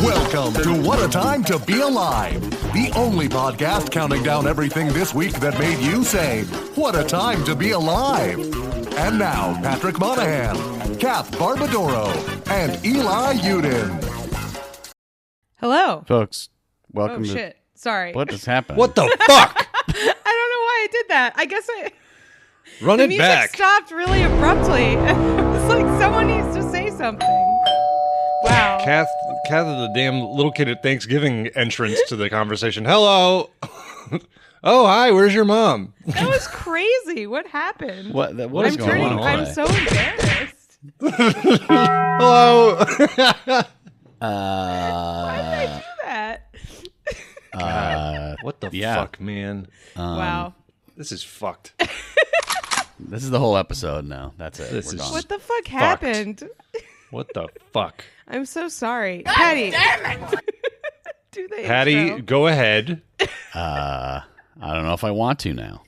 Welcome to What a Time to Be Alive, the only podcast counting down everything this week that made you say, what a time to be alive. And now, Patrick Monahan, Kath Barbadoro, and Eli Uden. Hello. Folks, welcome Oh, shit. Sorry. What just happened? What the fuck? I don't know why I did that. I guess Run the it music back. stopped really abruptly. It's like someone needs to say something. Wow. Kath is the damn little kid at Thanksgiving entrance to the conversation. Hello. Oh, hi. Where's your mom? That was crazy. What happened? What is I'm going on? I'm so embarrassed. Hello. Why did I do that? What the Yeah. fuck, man? Wow. This is fucked. This is the whole episode now. That's it. This We're is- done. What the fuck happened? What the fuck? I'm so sorry. Patty. Damn it. Do the Patty, intro. go ahead. I don't know if I want to now.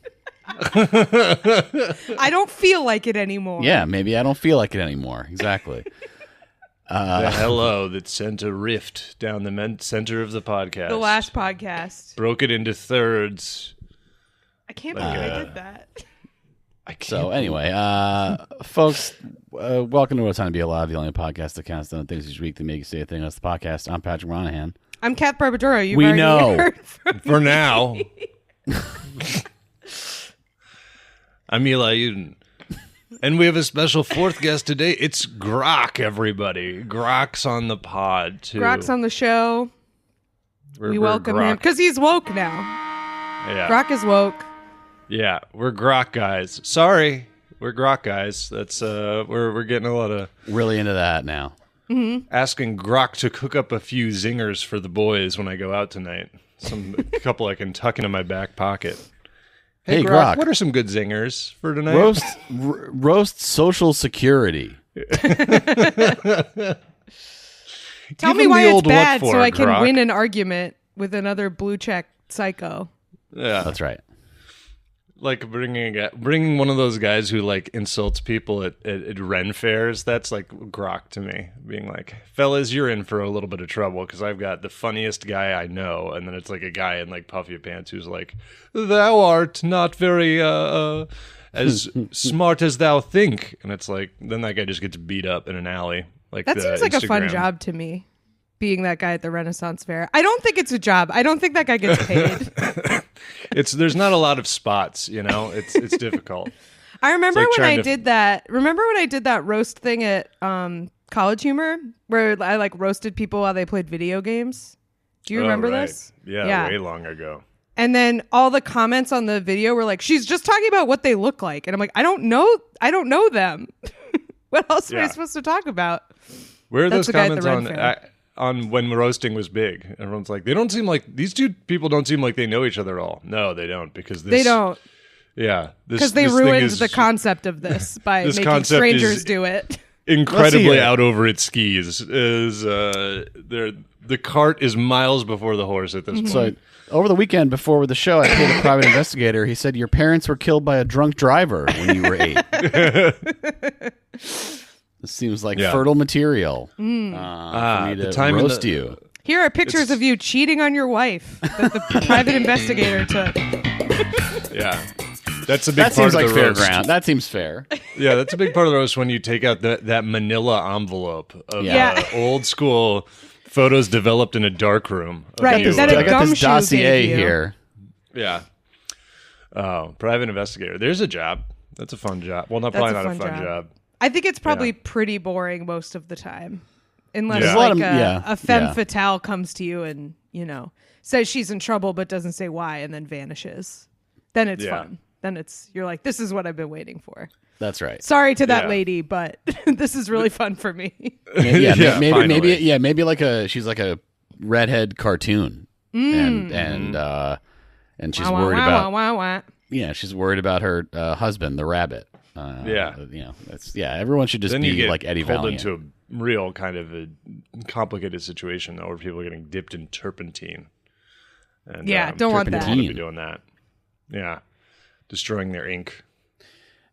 I don't feel like it anymore. Yeah, maybe I don't feel like it anymore. Exactly. The hello that sent a rift down the center of the podcast. The last podcast. Broke it into thirds. I can't believe I did that. I can't. So anyway, folks, welcome to What a Time to Be Alive, the only podcast that counts down things each week that make you say a thing. That's the podcast. I'm Patrick Monahan. I'm Kath Barbadoro. You've We already know. heard from For now. I'm Eli Uden. And we have a special fourth guest today. It's Grok, everybody. Grok's on the pod, too. Grok's on the show. We welcome him because he's woke now. Yeah. Grok is woke. Yeah, we're Grok guys. Sorry. We're Grok guys. That's we're getting a lot of Really into that now. asking Grok to cook up a few zingers for the boys when I go out tonight. A couple I can tuck into my back pocket. Hey, Grok. What are some good zingers for tonight? Roast Social Security. Tell Give me him why the it's old what bad for, so I can Grok. win an argument with another blue check psycho. Yeah. That's right. Like bringing one of those guys who like insults people at Ren fairs. That's like Grok to me, being like, "Fellas, you're in for a little bit of trouble because I've got the funniest guy I know," and then it's like a guy in like puffy pants who's like, "Thou art not very as smart as thou think," and it's like then that guy just gets beat up in an alley. Like That seems like a fun Instagram. job to me, being that guy at the Renaissance Fair. I don't think it's a job. I don't think that guy gets paid. There's not a lot of spots, you know. It's difficult. I remember It's like when I trying to- did that. Remember when I did that roast thing at College Humor, where I like roasted people while they played video games? Do you remember Oh, right. this? Yeah, way long ago. And then all the comments on the video were like, "She's just talking about what they look like," and I'm like, "I don't know them. What else am I Yeah. supposed to talk about?" Where are That's those the guy at the comments Ren on Fair. on when roasting was big? Everyone's like, they don't seem like these two people don't seem like they know each other at all. No, they don't because They don't, Yeah, because they this thing ruined is the concept of this by This making concept strangers is- do it. incredibly Let's see it. out over its skis. The cart is miles before the horse at this point. So over the weekend before the show, I told a private investigator. He said your parents were killed by a drunk driver when you were 8. This seems like Yeah. fertile material for me the to time in roast the- you. Here are pictures of you cheating on your wife that the private investigator took. Yeah, that's a big That part seems of like the fair roast. ground. That seems fair. Yeah, that's a big part of the roast when you take out that manila envelope of Yeah. old school photos developed in a dark room. of Right, you. that a I got this gumshoe dossier gave you. here. Yeah. Oh, private investigator. There's a job. That's a fun job. Well, That's probably a not a fun fun job. job. I think it's probably pretty boring most of the time. Unless Yeah. like There's a lot of- a femme yeah. fatale comes to you and, says she's in trouble but doesn't say why and then vanishes. Then it's Yeah. fun. Then you're like, this is what I've been waiting for. That's right. Sorry to that Yeah. lady, but this is really fun for me. Yeah, Yeah, maybe like she's like a redhead cartoon, and she's Wah, wah, worried wah, about wah, wah, wah. she's worried about her husband, the rabbit. Yeah. Everyone should just Then you be get like Eddie pulled Valiant. into a real kind of a complicated situation though, where people are getting dipped in turpentine. And, Yeah, don't want that. people don't wanna be Turpentine. doing that. Yeah, destroying their ink.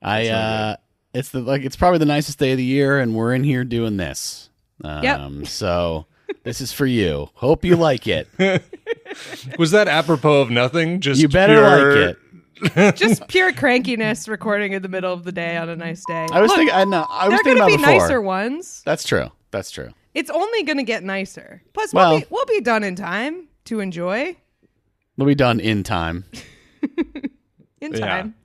It's probably the nicest day of the year, and we're in here doing this. Yep. So This is for you. Hope you like it. Was that apropos of nothing? Just You better pure... like it. Just pure crankiness recording in the middle of the day on a nice day. I was Look, thinking. I know. I was they're thinking gonna about be before. nicer ones. That's true. That's true. It's only gonna get nicer. Plus, Well- we'll be done in time to enjoy. We'll be done in time. In Yeah. time.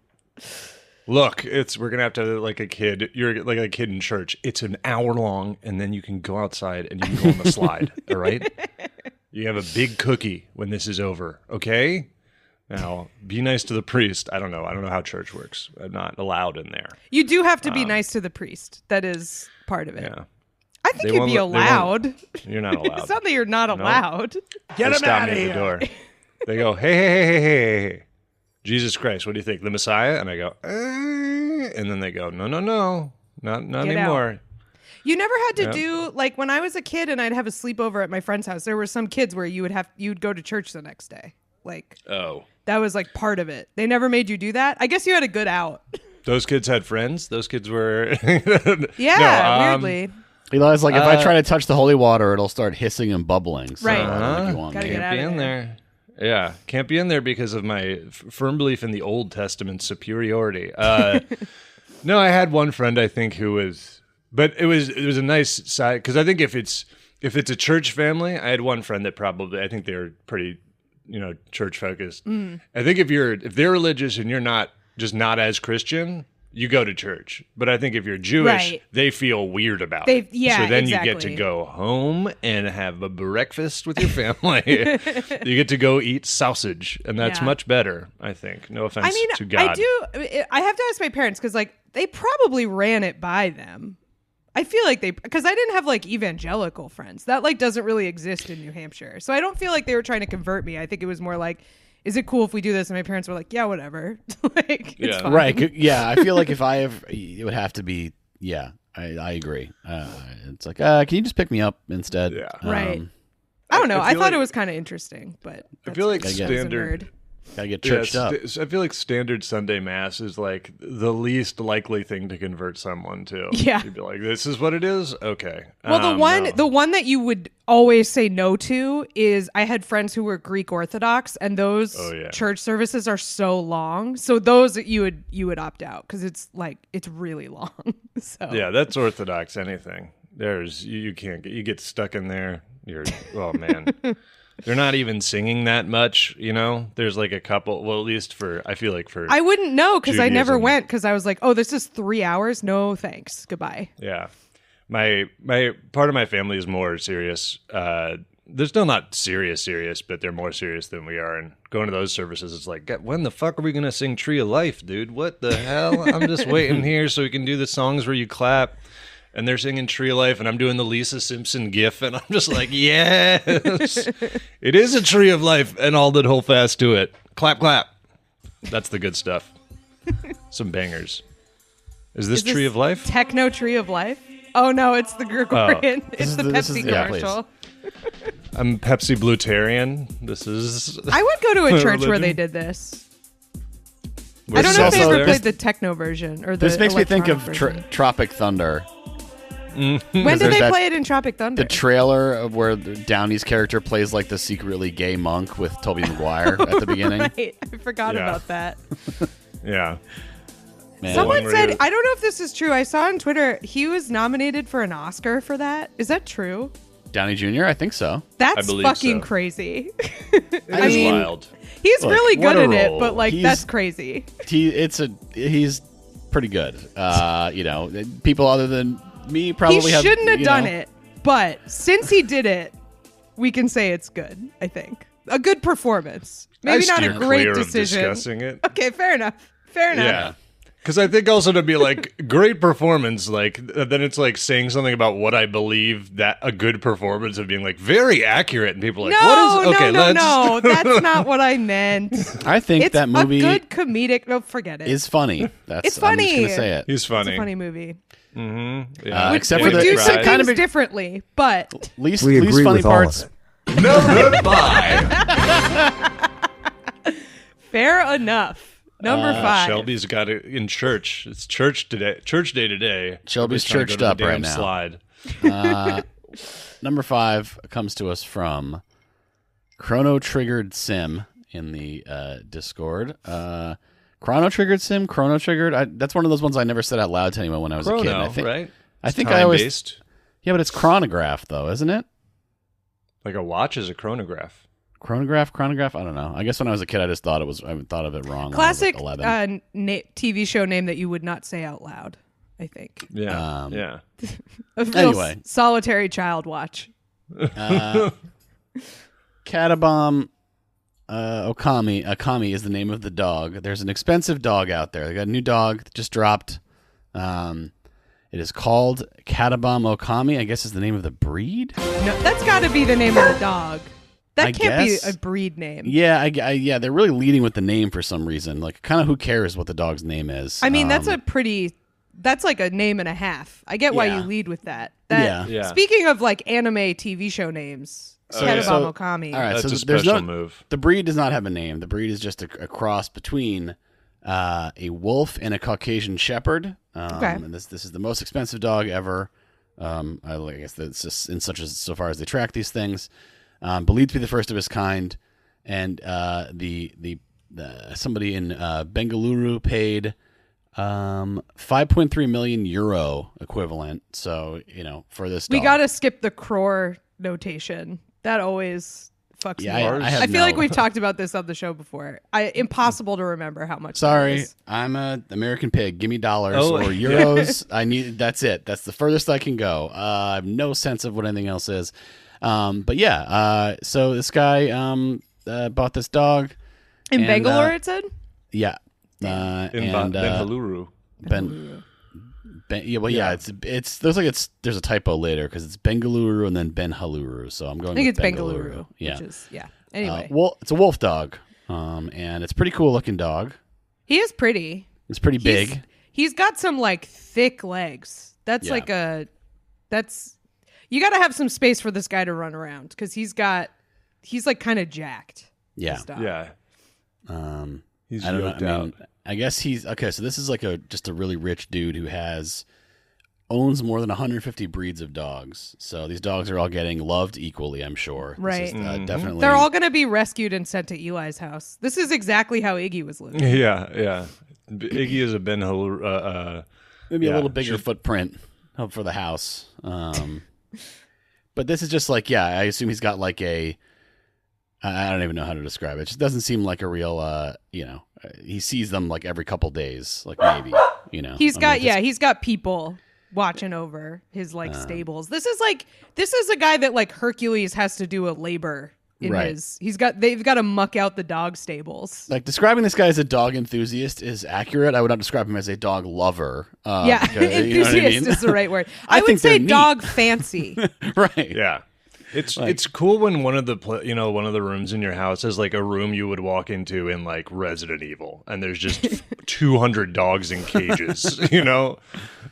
Look, we're gonna have to like a kid. You're like a kid in church. It's an hour long, and then you can go outside and you can go on the slide. All right. You have a big cookie when this is over. Okay. Now, be nice to the priest. I don't know how church works. I'm not allowed in there. You do have to be nice to the priest. That is part of it. Yeah. I think They you'd won't be let- they won't- allowed. You're not allowed. It's not that you're not allowed. They stop me at the door. They go, hey. Jesus Christ, what do you think? The Messiah? And I go, and then they go, no, not Get anymore. You never had to Yeah. do like when I was a kid and I'd have a sleepover at my friend's house. There were some kids where you'd go to church the next day. Like Oh. that was like part of it. They never made you do that. I guess you had a good out. Those kids had friends? Those kids were... Yeah, No, weirdly. Eli's like, if I try to touch the holy water, it'll start hissing and bubbling. So Right. I don't think you want Gotta me. get Can't out be of in there. Yeah, can't be in there because of my firm belief in the Old Testament superiority. No, I had one friend I think who was, but it was a nice side because I think if it's a church family, I had one friend that probably I think they were pretty, church focused. I think if they're religious and you're not as Christian, you go to church. But I think if you're Jewish, Right. they feel weird about it. Yeah, so then you get exactly. to go home and have a breakfast with your family. You get to go eat sausage, and that's Yeah. much better, I think. No offense I mean, to God. I have to ask my parents because like they probably ran it by them. I feel like because I didn't have like evangelical friends. That like doesn't really exist in New Hampshire. So I don't feel like they were trying to convert me. I think it was more like, is it cool if we do this? And my parents were like, yeah, whatever. Like, it's Yeah. fine. Right. Yeah. I feel like if I have, it would have to be, yeah, I agree. It's like, can you just pick me up instead? Yeah. Right. I don't know. I feel thought like- it was kind of interesting, but I feel like that's because I was a standard. nerd. Gotta get churched up. I feel like standard Sunday mass is like the least likely thing to convert someone to. Yeah. You'd be like, this is what it is? Okay. Well, No. the one that you would always say no to is I had friends who were Greek Orthodox, and those yeah. church services are so long. So those you would opt out because it's really long. So Yeah, that's Orthodox anything. You can't you get stuck in there. Oh man. They're not even singing that much, There's like a couple, well, at least I feel like for I wouldn't know because I never Judaism. went because I was like, oh, this is 3 hours. No, thanks. Goodbye. Yeah. My part of my family is more serious. They're still not serious, but they're more serious than we are. And going to those services, it's like, when the fuck are we going to sing Tree of Life, dude? What the hell? I'm just waiting here so we can do the songs where you clap. And they're singing Tree of Life, and I'm doing the Lisa Simpson gif, and I'm just like, yes, it is a Tree of Life, and all that hold fast to it. Clap, clap. That's the good stuff. Some bangers. Is this Tree of Life? Techno Tree of Life? Oh no, it's the Gregorian. It's the this is Pepsi yeah, commercial. I'm Pepsi Blutarian. This is... I would go to a church where Religion? they did this. Where's I don't know if they also- ever this- played the techno version or the This makes me think of electronic version. Tropic Thunder. When did there's they that- play it in Tropic Thunder? The trailer of where Downey's character plays like the secretly gay monk with Tobey Maguire at the beginning. Right. I forgot Yeah. about that. Yeah. Man. Someone where said, you- I don't know if this is true. I saw on Twitter he was nominated for an Oscar for that. Is that true? Downey Jr., I think so. That's believe fucking so. I crazy. mean, mean- wild. He's Look, really what good a at it, role. but like He's- that's crazy. He's pretty good. People other than me probably He have, shouldn't have done know. it, but since he did it, we can say it's good. I think a good performance. Maybe I not a steer great clear of decision. discussing it. Okay, fair enough. Fair enough. Yeah. Because I think also to be like, great performance, like, then it's like saying something about what I believe that a good performance of being like very accurate. And people are like, No, what is, okay, no, let's. no. That's not what I meant. I think It's that movie a good comedic. No, forget it. is funny. That's It's I'm just funny. gonna say it. He's It's funny. a funny movie. Yeah. Except We for the do it's some kind things of differently, but least We agree funny with all parts. of it. Number 5. fair enough. Number 5. Shelby's got it in church. It's church today. Church day today. Shelby's Everybody's trying to churched go to up the right damn now. Slide. Number 5 comes to us from Chrono Triggered Sim in the Discord. Chrono Triggered Sim, Chrono Triggered. That's one of those ones I never said out loud to anyone when I was a kid. Chrono, right? I think time I always. based. Yeah, but it's chronograph though, isn't it? Like a watch is a chronograph. Chronograph. I don't know. I guess when I was a kid, I just thought it was. I thought of it wrong. Classic when I was, like, 11. TV show name that you would not say out loud, I think. Yeah. Yeah. A real Anyway. solitary child watch. Catabomb Okami is the name of the dog. There's an expensive dog out there. They got a new dog that just dropped. It is called Catabomb Okami. I guess is the name of the breed. No, that's got to be the name of the dog. That I can't guess. be a breed name. Yeah, yeah. They're really leading with the name for some reason. Like, kind of who cares what the dog's name is? I mean, that's like a name and a half. I get why Yeah. you lead with that. Yeah. Speaking of like anime TV show names, Catabomb Okami. All right, That's so a there's special move. The breed does not have a name. The breed is just a cross between a wolf and a Caucasian shepherd. Okay. And this is the most expensive dog ever. I guess that's just so far as they track these things. Believed to be the first of its kind, and the somebody in Bengaluru paid 5.3 million euro equivalent. So for this, We dog. got to skip the crore notation. That always fucks me. I feel like we've talked about this on the show before. Impossible to remember how much. that Sorry, is. I'm a American pig. Give me dollars Oh, or euros. I need. That's it. That's the furthest I can go. I have no sense of what anything else is. But yeah. So this guy bought this dog In and, Bangalore, it said. Yeah. In And Bengaluru. There's a typo later because it's Bengaluru and then Benhaluru. So I'm going. I think with it's Bengaluru. Yeah. Which is, Anyway, It's a wolf dog. And it's a pretty cool looking dog. he is pretty. It's pretty big. He's got some like thick legs. That's Yeah. you got to have some space for this guy to run around because he's like kind of jacked. Yeah. this dog. Yeah. He's I don't yoked know. I out. mean, I guess he's okay. So this is like just a really rich dude who owns more than 150 breeds of dogs. So these dogs are all getting loved equally, I'm sure. Right. This is, definitely. They're all going to be rescued and sent to Eli's house. This is exactly how Iggy was living. Yeah. Iggy is a Benhaluru. maybe a yeah, little bigger footprint for the house. But this is just like, I assume he's got like I don't even know how to describe it. It just doesn't seem like a real, he sees them like every couple days, like maybe, He's got people watching over his like stables. This is a guy that like Hercules has to do a labor in Right. they've got to muck out the dog stables. Like describing this guy as a dog enthusiast is accurate. I would not describe him as a dog lover. Yeah, because, enthusiast you know what I mean? is the right word. I I would think they're say neat. dog fancy. Right. Yeah. It's cool when one of the rooms in your house is like a room you would walk into in like Resident Evil, and there's just 200 dogs in cages.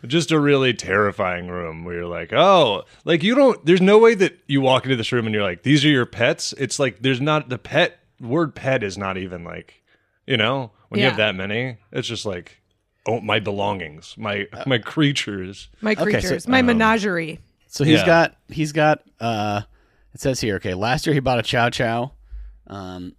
Just a really terrifying room where you're like, oh, like there's no way that you walk into this room and you're like, these are your pets. It's like there's not word pet is not even like, when you have that many, it's just like, oh, my belongings, my creatures. My creatures, my menagerie. So he's got it says here, okay, last year he bought a Chow Chow,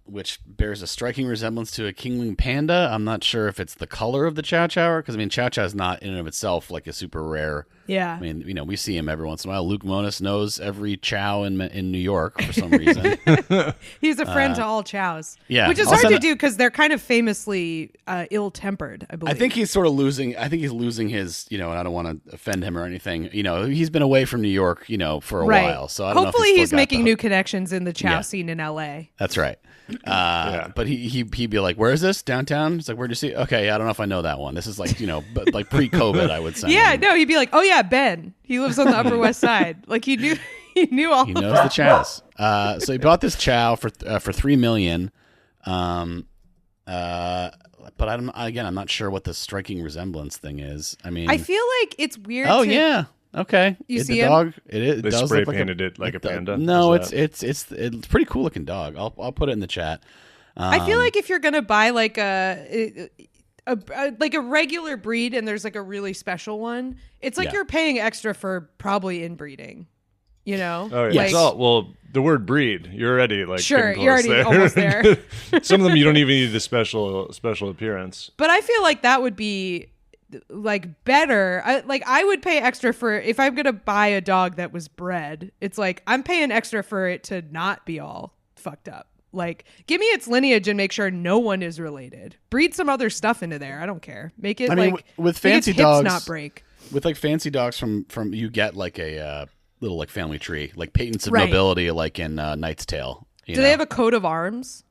which bears a striking resemblance to a kingling panda. I'm not sure if it's the color of the Chow Chow, because Chow Chow is not in and of itself like a super rare. Yeah. We see him every once in a while. Luke Monis knows every Chow in New York for some reason. He's a friend to all chows. yeah. Which is I'll hard send to a- do because they're kind of famously ill-tempered, I believe. I think he's sort of losing. I think he's losing his. And I don't want to offend him or anything. He's been away from New York, for a while. So I don't hopefully know if he's still got making the- new connections in the chow Yeah. scene in L.A. That's right. But he'd be like, "Where is this? Downtown?" He's like, "Where'd you see it?" Okay, I don't know if I know that one. This is like but like pre-COVID, I would say. Yeah, no, he'd be like, "Oh yeah, Ben. He lives on the Upper West Side." Like he knew all. He knows the chows. So he bought this chow for $3 million. But I'm not sure what the striking resemblance thing is. I feel like it's weird. Oh yeah. Okay. You see the him? dog. It They does spray look painted it like a panda? No, Is it's pretty cool looking dog. I'll put it in the chat. I feel like if you're gonna buy like a regular breed and there's like a really special one, it's like Yeah. you're paying extra for probably inbreeding. You know? Oh yeah. Like, Well, the word breed, you're already like sure, getting you're close already almost there. Some of them you don't even need the special appearance. But I feel like that would be like better. I would pay extra for if I'm gonna buy a dog that was bred. It's like I'm paying extra for it to not be all fucked up. Like, give me its lineage and make sure no one is related. Breed some other stuff into there. I don't care. Make it with make fancy its hips dogs, not break. With like fancy dogs from you get like a little like family tree, like patents of Right. nobility, like in Knight's Tale. Do they have a coat of arms?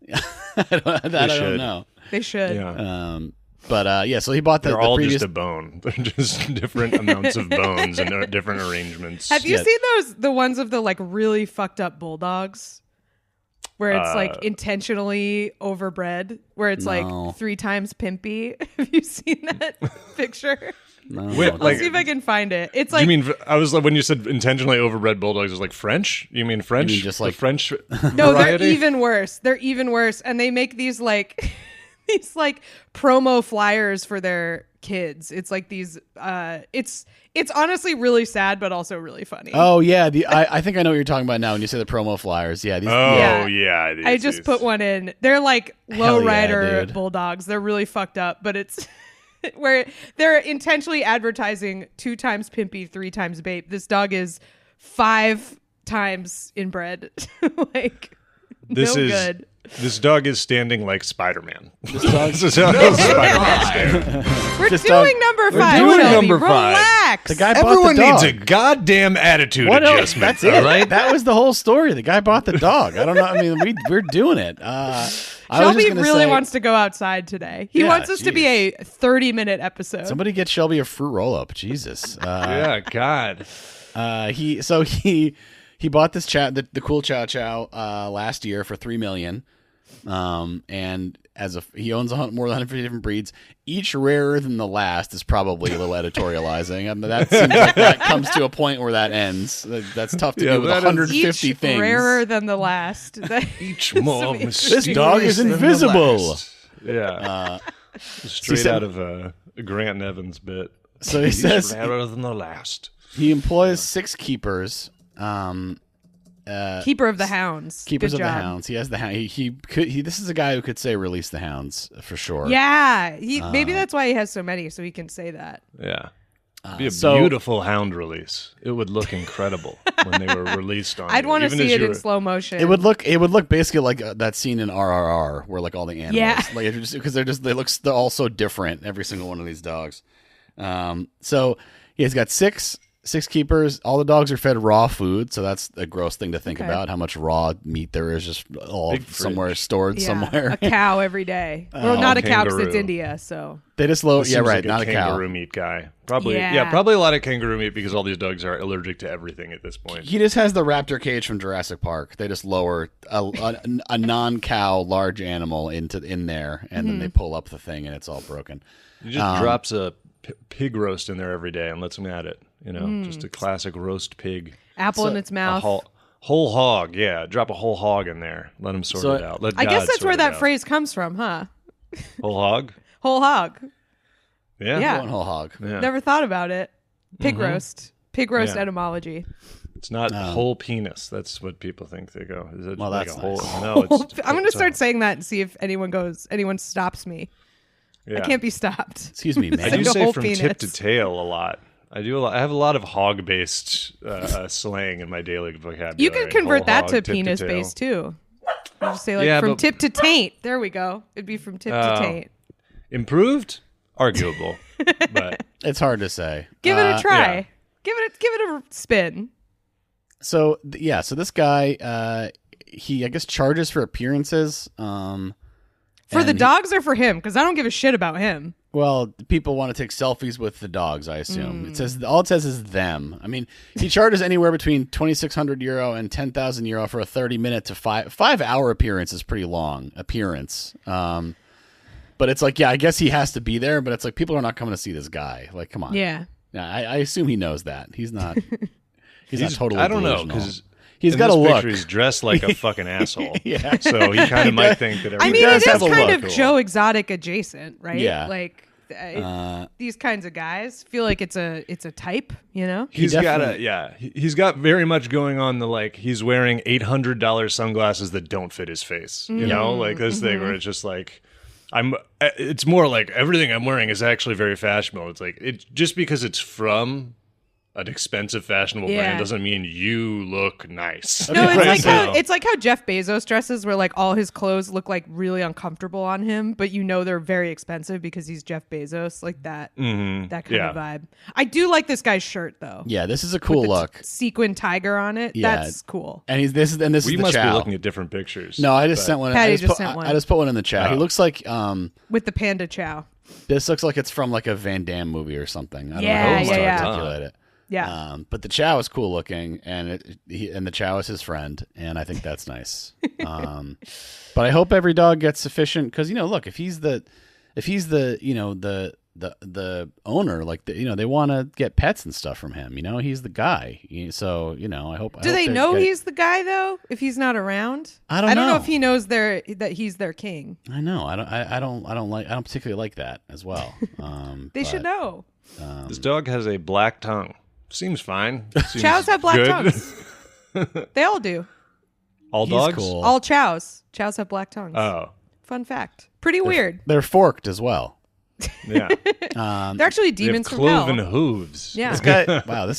I don't know. They should. Yeah. But so he bought They're the all previous. just a bone. They're just different amounts of bones and different arrangements. Have you seen the ones of the like really fucked up bulldogs? Where it's like intentionally overbred, where it's No. like 3 times pimpy. Have you seen that picture? No. Wait, I'll like, see if I can find it. It's do you like mean I was like when you said intentionally overbred bulldogs? It was like French? You mean French? You mean just like the French no, variety? they're even worse. They're even worse, and they make these like these like promo flyers for their kids. It's like these. It's honestly really sad, but also really funny. Oh yeah, I think I know what you're talking about now when you say the promo flyers. Yeah, these. Oh Yeah. yeah, I just put one in. They're like Hell yeah, lowrider dude. bulldogs. They're really fucked up, but it's where they're intentionally advertising 2 times pimpy, 3 times babe. This dog is 5 times inbred. Like This no is good. This dog is standing like Spider-Man. This dog's This is how Spider-Man stands. We're this doing dog- number 5. doing Shelby. number 5. Relax. The guy Everyone bought the dog. needs a goddamn attitude What else? adjustment. That's it. all right? That was the whole story. The guy bought the dog. I don't know. I mean, we're doing it. I was Shelby just gonna really say, wants to go outside today. He Yeah, wants us to be a 30-minute episode. somebody get Shelby a fruit roll up. Jesus. Yeah, God. He bought this the cool Chow Chow last year for $3 million. And he owns more than 150 different breeds, each rarer than the last is probably a little editorializing. I mean, that seems like that comes to a point where that ends. That's tough to Yeah, do with that is- 150 Each things. rarer than the last. Each more mysterious This dog is than the invisible. last. Yeah. Straight said- out of a Grant Evans bit. So he Each says rarer than the last. he employs 6 keepers. Keeper of the hounds. Keepers Good of the job. hounds. He has the hound. He could. This is a guy who could say release the hounds for sure. Yeah, maybe that's why he has so many, so he can say that. Yeah. Be a so- beautiful hound release. It would look incredible when they were released on. I'd want to Even see as it you in were- slow motion. It would look basically like that scene in RRR where like all the animals, Yeah. like because they're all so different. Every single one of these dogs. So he's got six keepers. All the dogs are fed raw food, so that's a gross thing to think Okay. about. How much raw meat there is just all Big fridge. somewhere stored Yeah, somewhere. a cow every day. Well, not a cow because it's kangaroo. India, so. They just This yeah, seems right, like not a cow. kangaroo meat guy. Probably, Yeah. probably a lot of kangaroo meat because all these dogs are allergic to everything at this point. He just has the raptor cage from Jurassic Park. They just lower a non-cow large animal in there, and then they pull up the thing, and it's all broken. He just drops a pig roast in there every day and lets him at it. You know, just a classic roast pig. Apple in its A mouth. whole hog, yeah. Drop a whole hog in there. Let him sort it out. Let I guess God that's sort where it that out. phrase comes from, huh? Whole hog. Whole hog. Yeah. Yeah. One whole hog. Yeah. Never thought about it. Pig roast. Pig roast Yeah. etymology. It's not whole penis. That's what people think they go. Is it Well, like that's a whole? nice. No, it's. I'm going to it's start saying that and see if anyone stops me. Yeah. I can't be stopped. Excuse me, I man. do like a say whole from penis. tip to tail a lot. I have a lot of hog-based slang in my daily vocabulary. You can convert Whole that hog, to tip penis tail. based too. You just say like Yeah, from but- tip to taint. There we go. It'd be from tip to Oh. taint. Improved, arguable, but It's hard to say. Give it a try. yeah. Give it a spin. So this guy, he I guess charges for appearances. For the And- dogs or for him? Because I don't give a shit about him. Well, people want to take selfies with the dogs. I assume it says is them. I mean, he charges anywhere between €2,600 and €10,000 for a 30-minute to 5-hour appearance. Is pretty long appearance. But it's like, yeah, I guess he has to be there. But it's like people are not coming to see this guy. Like, come on. Yeah. I assume he knows that he's not. He's not totally. I don't know delusional. because he's got a Picture, look. he's dressed like a fucking asshole. Yeah. So he kind of might think that. I mean, does it have is a kind look. of Joe Exotic adjacent, right? Yeah. Like these kinds of guys feel like it's a type, you know. He's got very much going on. He's wearing $800 sunglasses that don't fit his face. You know, like this thing where it's just like it's more like everything I'm wearing is actually very fashionable. It's like just because it's from an expensive fashionable brand doesn't mean you look nice. No, it's like how Jeff Bezos dresses, where like all his clothes look like really uncomfortable on him, but you know they're very expensive because he's Jeff Bezos, like that that kind of vibe. I do like this guy's shirt though. Yeah, this is a cool look. Sequin tiger on it. Yeah, that's cool. And this is the must chow. be looking at different pictures. No, I just sent one. Patty just sent one. I just put one in the chat. He looks like with the panda chow. This looks like it's from like a Van Damme movie or something. I don't know how to articulate it. Yeah. But the Chow is cool looking, and the Chow is his friend, and I think that's nice. But I hope every dog gets sufficient, because look, if he's the owner, like they want to get pets and stuff from him. He's the guy. So I hope. Do they know he's the guy though? If he's not around, I don't know if he knows that he's their king. I know. I don't particularly like that as well. They should know. This dog has a black tongue. Seems fine. Chows have black tongues. They all do. All dogs? Cool. All chows. Chows have black tongues. Oh. Fun fact. Pretty weird. They're forked as well. Yeah. They're actually demons they from hell. cloven hooves. Yeah. This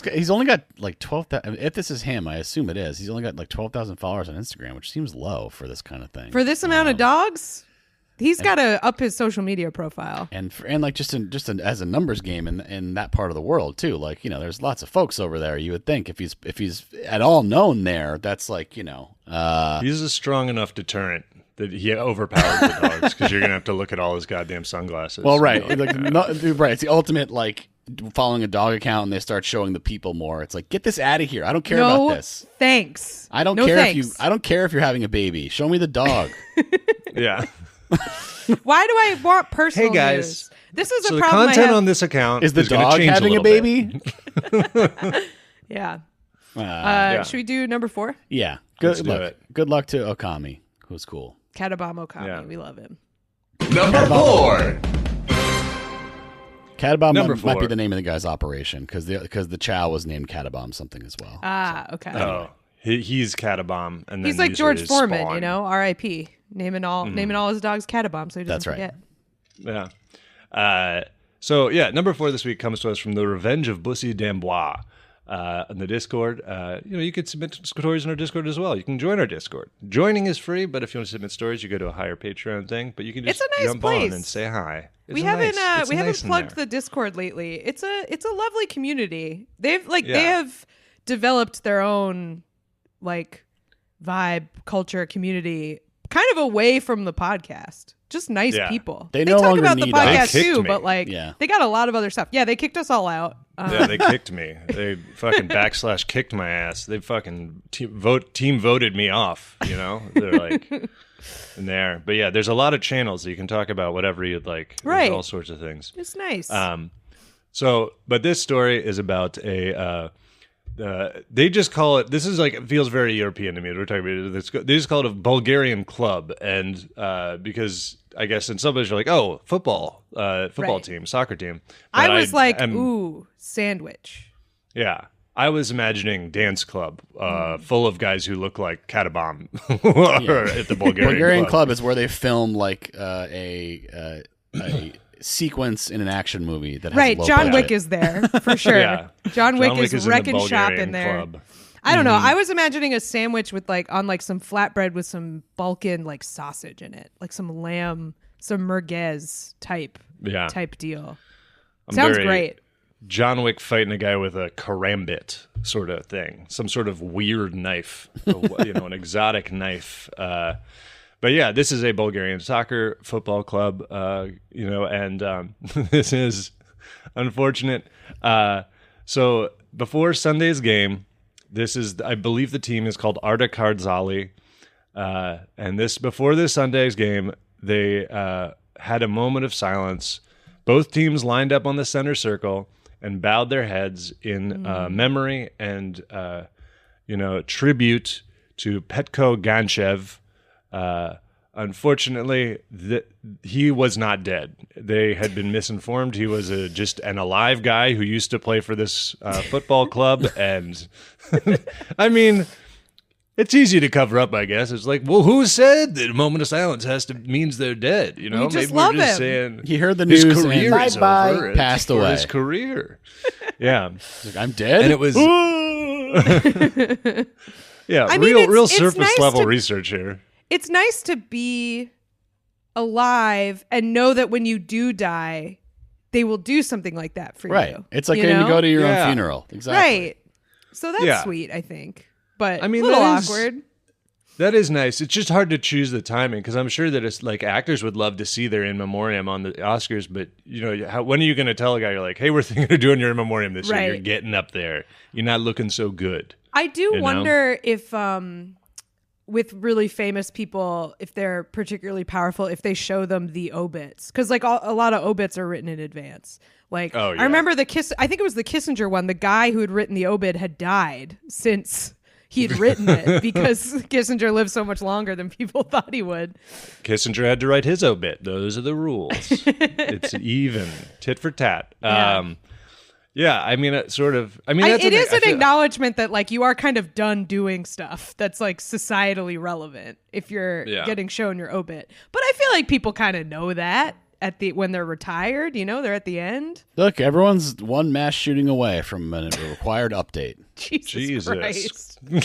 guy, he's only got like 12,000. If this is him, I assume it is. He's only got like 12,000 followers on Instagram, which seems low for this kind of thing. For this amount of dogs? He's got to up his social media profile, and like just as a numbers game in that part of the world too. Like there's lots of folks over there. You would think if he's at all known there, that's like he's a strong enough deterrent that he overpowers the dogs, because you're gonna have to look at all his goddamn sunglasses. Well, right, right. It's the ultimate like following a dog account and they start showing the people more. It's like, get this out of here. I don't care about this. Thanks. I don't care if you're having a baby. Show me the dog. Yeah. Why do I want personal Hey guys, news? This is so a problem. The content on this account is the dog having a baby. Yeah. Yeah. Should we do number 4? Yeah. Let's do it. Good luck to Okami, who's cool. Catabom Okami. Yeah. We love him. Number 4. Catabom might be the name of the guy's operation, because the Chow was named Catabom something as well. Okay. Oh, he's Catabom, and then he's like these George are his Foreman, spawn. R.I.P. Naming all his dogs Catabom, so he doesn't forget. Yeah. So number 4 this week comes to us from The Revenge of Bussy D'Amboise. On the Discord, you could submit stories in our Discord as well. You can join our Discord. Joining is free, but if you want to submit stories, you go to a higher Patreon thing. But you can just jump on and say hi. We haven't plugged the Discord lately. It's a lovely community. They have developed their own like vibe, culture, community, kind of away from the podcast. Just nice people. They talk longer about the need podcast us. too, but they got a lot of other stuff. Yeah, they kicked us all out. Yeah, they kicked me. They fucking / kicked my ass. They fucking team voted me off. They're like in there. But yeah, there's a lot of channels that you can talk about whatever you'd like. Right, there's all sorts of things. It's nice. But this story is about a. They just call it. This is like, it feels very European to me. We're talking about this. They just call it a Bulgarian club, and because I guess in some places you're like, oh, football team, soccer team. But I was ooh, sandwich. Yeah, I was imagining dance club, full of guys who look like Catabom at the Bulgarian club is where they film like a sequence in an action movie that has right. John budget. Wick is there for sure. Yeah. John Wick is wrecking the shop in there. Club. I don't know. I was imagining a sandwich with on some flatbread with some Balkan sausage in it, like some lamb, some merguez type deal. Sounds great. John Wick fighting a guy with a karambit sort of thing, some sort of weird knife, an exotic knife. But yeah, this is a Bulgarian soccer football club, and this is unfortunate. So before Sunday's game, I believe the team is called Arda Kardzali. And before this Sunday's game, they had a moment of silence. Both teams lined up on the center circle and bowed their heads in memory and, tribute to Petko Ganchev, Unfortunately, he was not dead. They had been misinformed. He was just an alive guy who used to play for this football club. And I mean, it's easy to cover up, I guess. It's like, well, who said that a moment of silence means they're dead? You know, We just maybe love we're just him. saying He heard the his news career and is over. passed It's for away. his career. Yeah. He's like, I'm dead? And it was yeah, I mean, real it's surface nice level to- research here. It's nice to be alive and know that when you do die, they will do something like that for Right. you. It's like you getting to know? go to your Yeah. own funeral. Exactly. Right. So that's Yeah. sweet, I think. But I mean, a little that is- awkward. That is nice. It's just hard to choose the timing because I'm sure that it's like actors would love to see their in memoriam on the Oscars, but you know, when are you going to tell a guy you're like, "Hey, we're thinking of doing your in memoriam this year. You're Right. getting up there. You're not looking so good." I do know? wonder if with really famous people, if they're particularly powerful, if they show them the obits. Because like a lot of obits are written in advance. Like Oh, yeah. I remember I think it was the Kissinger one. The guy who had written the obit had died since he had written it because Kissinger lived so much longer than people thought he would. Kissinger had to write his obit. Those are the rules. It's even tit for tat. Yeah. Yeah, I mean, it sort of. I mean, that's It the is thing. an acknowledgement that like you are kind of done doing stuff that's like societally relevant if you're Yeah. getting shown your obit. But I feel like people kind of know that when they're retired, you know, they're at the end. Look, everyone's one mass shooting away from a required uptate. Jesus Christ. From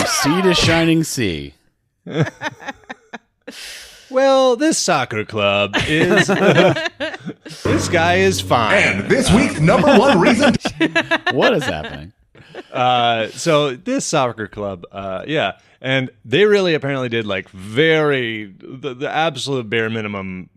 sea to shining sea. Well, this soccer club is. This guy is fine. And this week's number one reason. What is happening? So this soccer club, yeah, and they really apparently did like the absolute bare minimum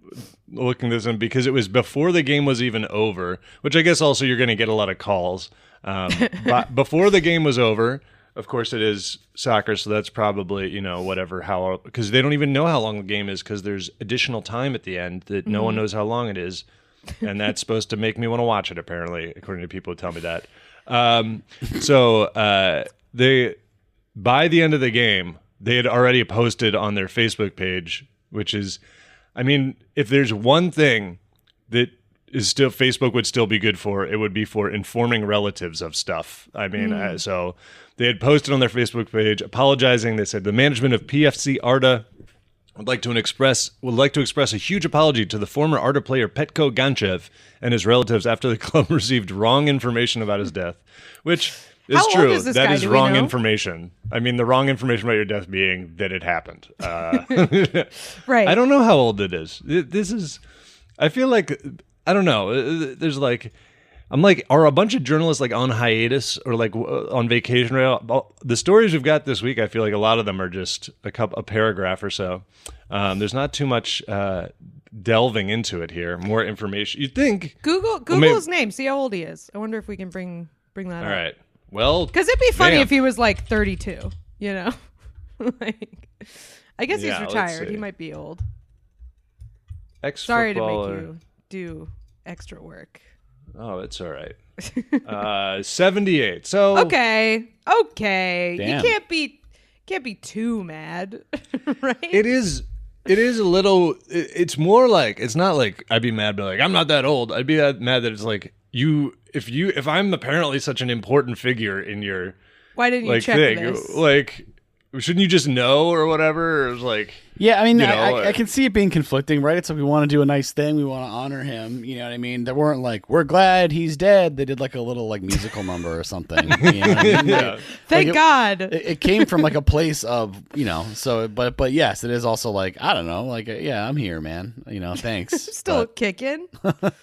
looking this in because it was before the game was even over, which I guess also you're going to get a lot of calls. But before the game was over, of course it is soccer, so that's probably, you know, whatever, because they don't even know how long the game is because there's additional time at the end that no one knows how long it is. And that's supposed to make me want to watch it, apparently, according to people who tell me that. They, by the end of the game, they had already posted on their Facebook page, which is, I mean, if there's one thing that is still Facebook would still be good for, it would be for informing relatives of stuff. I mean, so they had posted on their Facebook page apologizing. They said the management of PFC Arda would like to express a huge apology to the former Arda player Petko Ganchev and his relatives after the club received wrong information about his death, which is How old true. is this That guy? is Do we wrong know? information. I mean, the wrong information about your death being that it happened. Right. I don't know how old it is. This is. I feel like I don't know. There's like. I'm like, are a bunch of journalists like on hiatus or like on vacation right now? The stories we've got this week, I feel like a lot of them are just a paragraph or so. There's not too much delving into it here. More information. You'd think. Google his name. See how old he is. I wonder if we can bring that up. All right. Well, Because it'd be funny damn. if he was like 32. You know, like I guess Yeah, he's let's retired. see. He might be old. Ex-footballer. Sorry to make you do extra work. Oh, it's all right. 78. So Okay. Damn. You can't be too mad, right? it is a little. It's more like it's not like I'd be mad, but like I'm not that old. I'd be mad that it's like if I'm apparently such an important figure in your Why didn't you like check thing, this? like shouldn't you just know or whatever? It was like Yeah, I mean, You know, I can see it being conflicting, right? It's like we want to do a nice thing, we want to honor him. You know what I mean? They weren't like, we're glad he's dead. They did like a little like musical number or something. You know what I mean? yeah. Thank like, God. It came from like a place of, you know, so but yes, it is also like, I don't know, like yeah, I'm here, man. You know, thanks. Still But- kicking.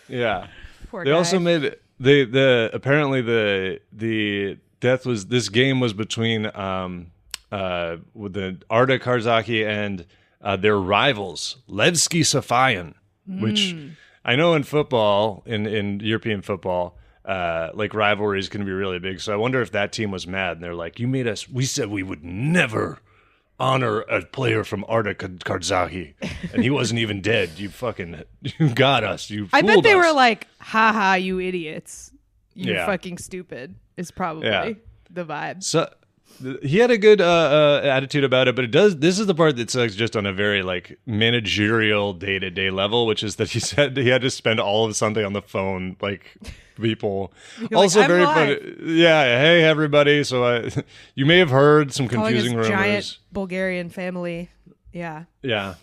Yeah. Poor They guy. also made apparently the death was this game was between with the Arda Karzaki and their rivals Levski Sofian, which I know in football in European football like rivalries can be really big. So I wonder if that team was mad and they're like, we said we would never honor a player from Arda Karzaki and he wasn't even dead. You got us. You I bet fooled they us. were like, haha, you idiots. You Yeah. fucking stupid is probably Yeah. the vibe. He had a good attitude about it, but this is the part that's like, just on a very like managerial day-to-day level, which is that he said he had to spend all of Sunday on the phone, like people. Also like, very "I'm funny. Yeah, hey everybody. So you may have heard some Calling his confusing rumors. Giant Bulgarian family. Yeah. Yeah.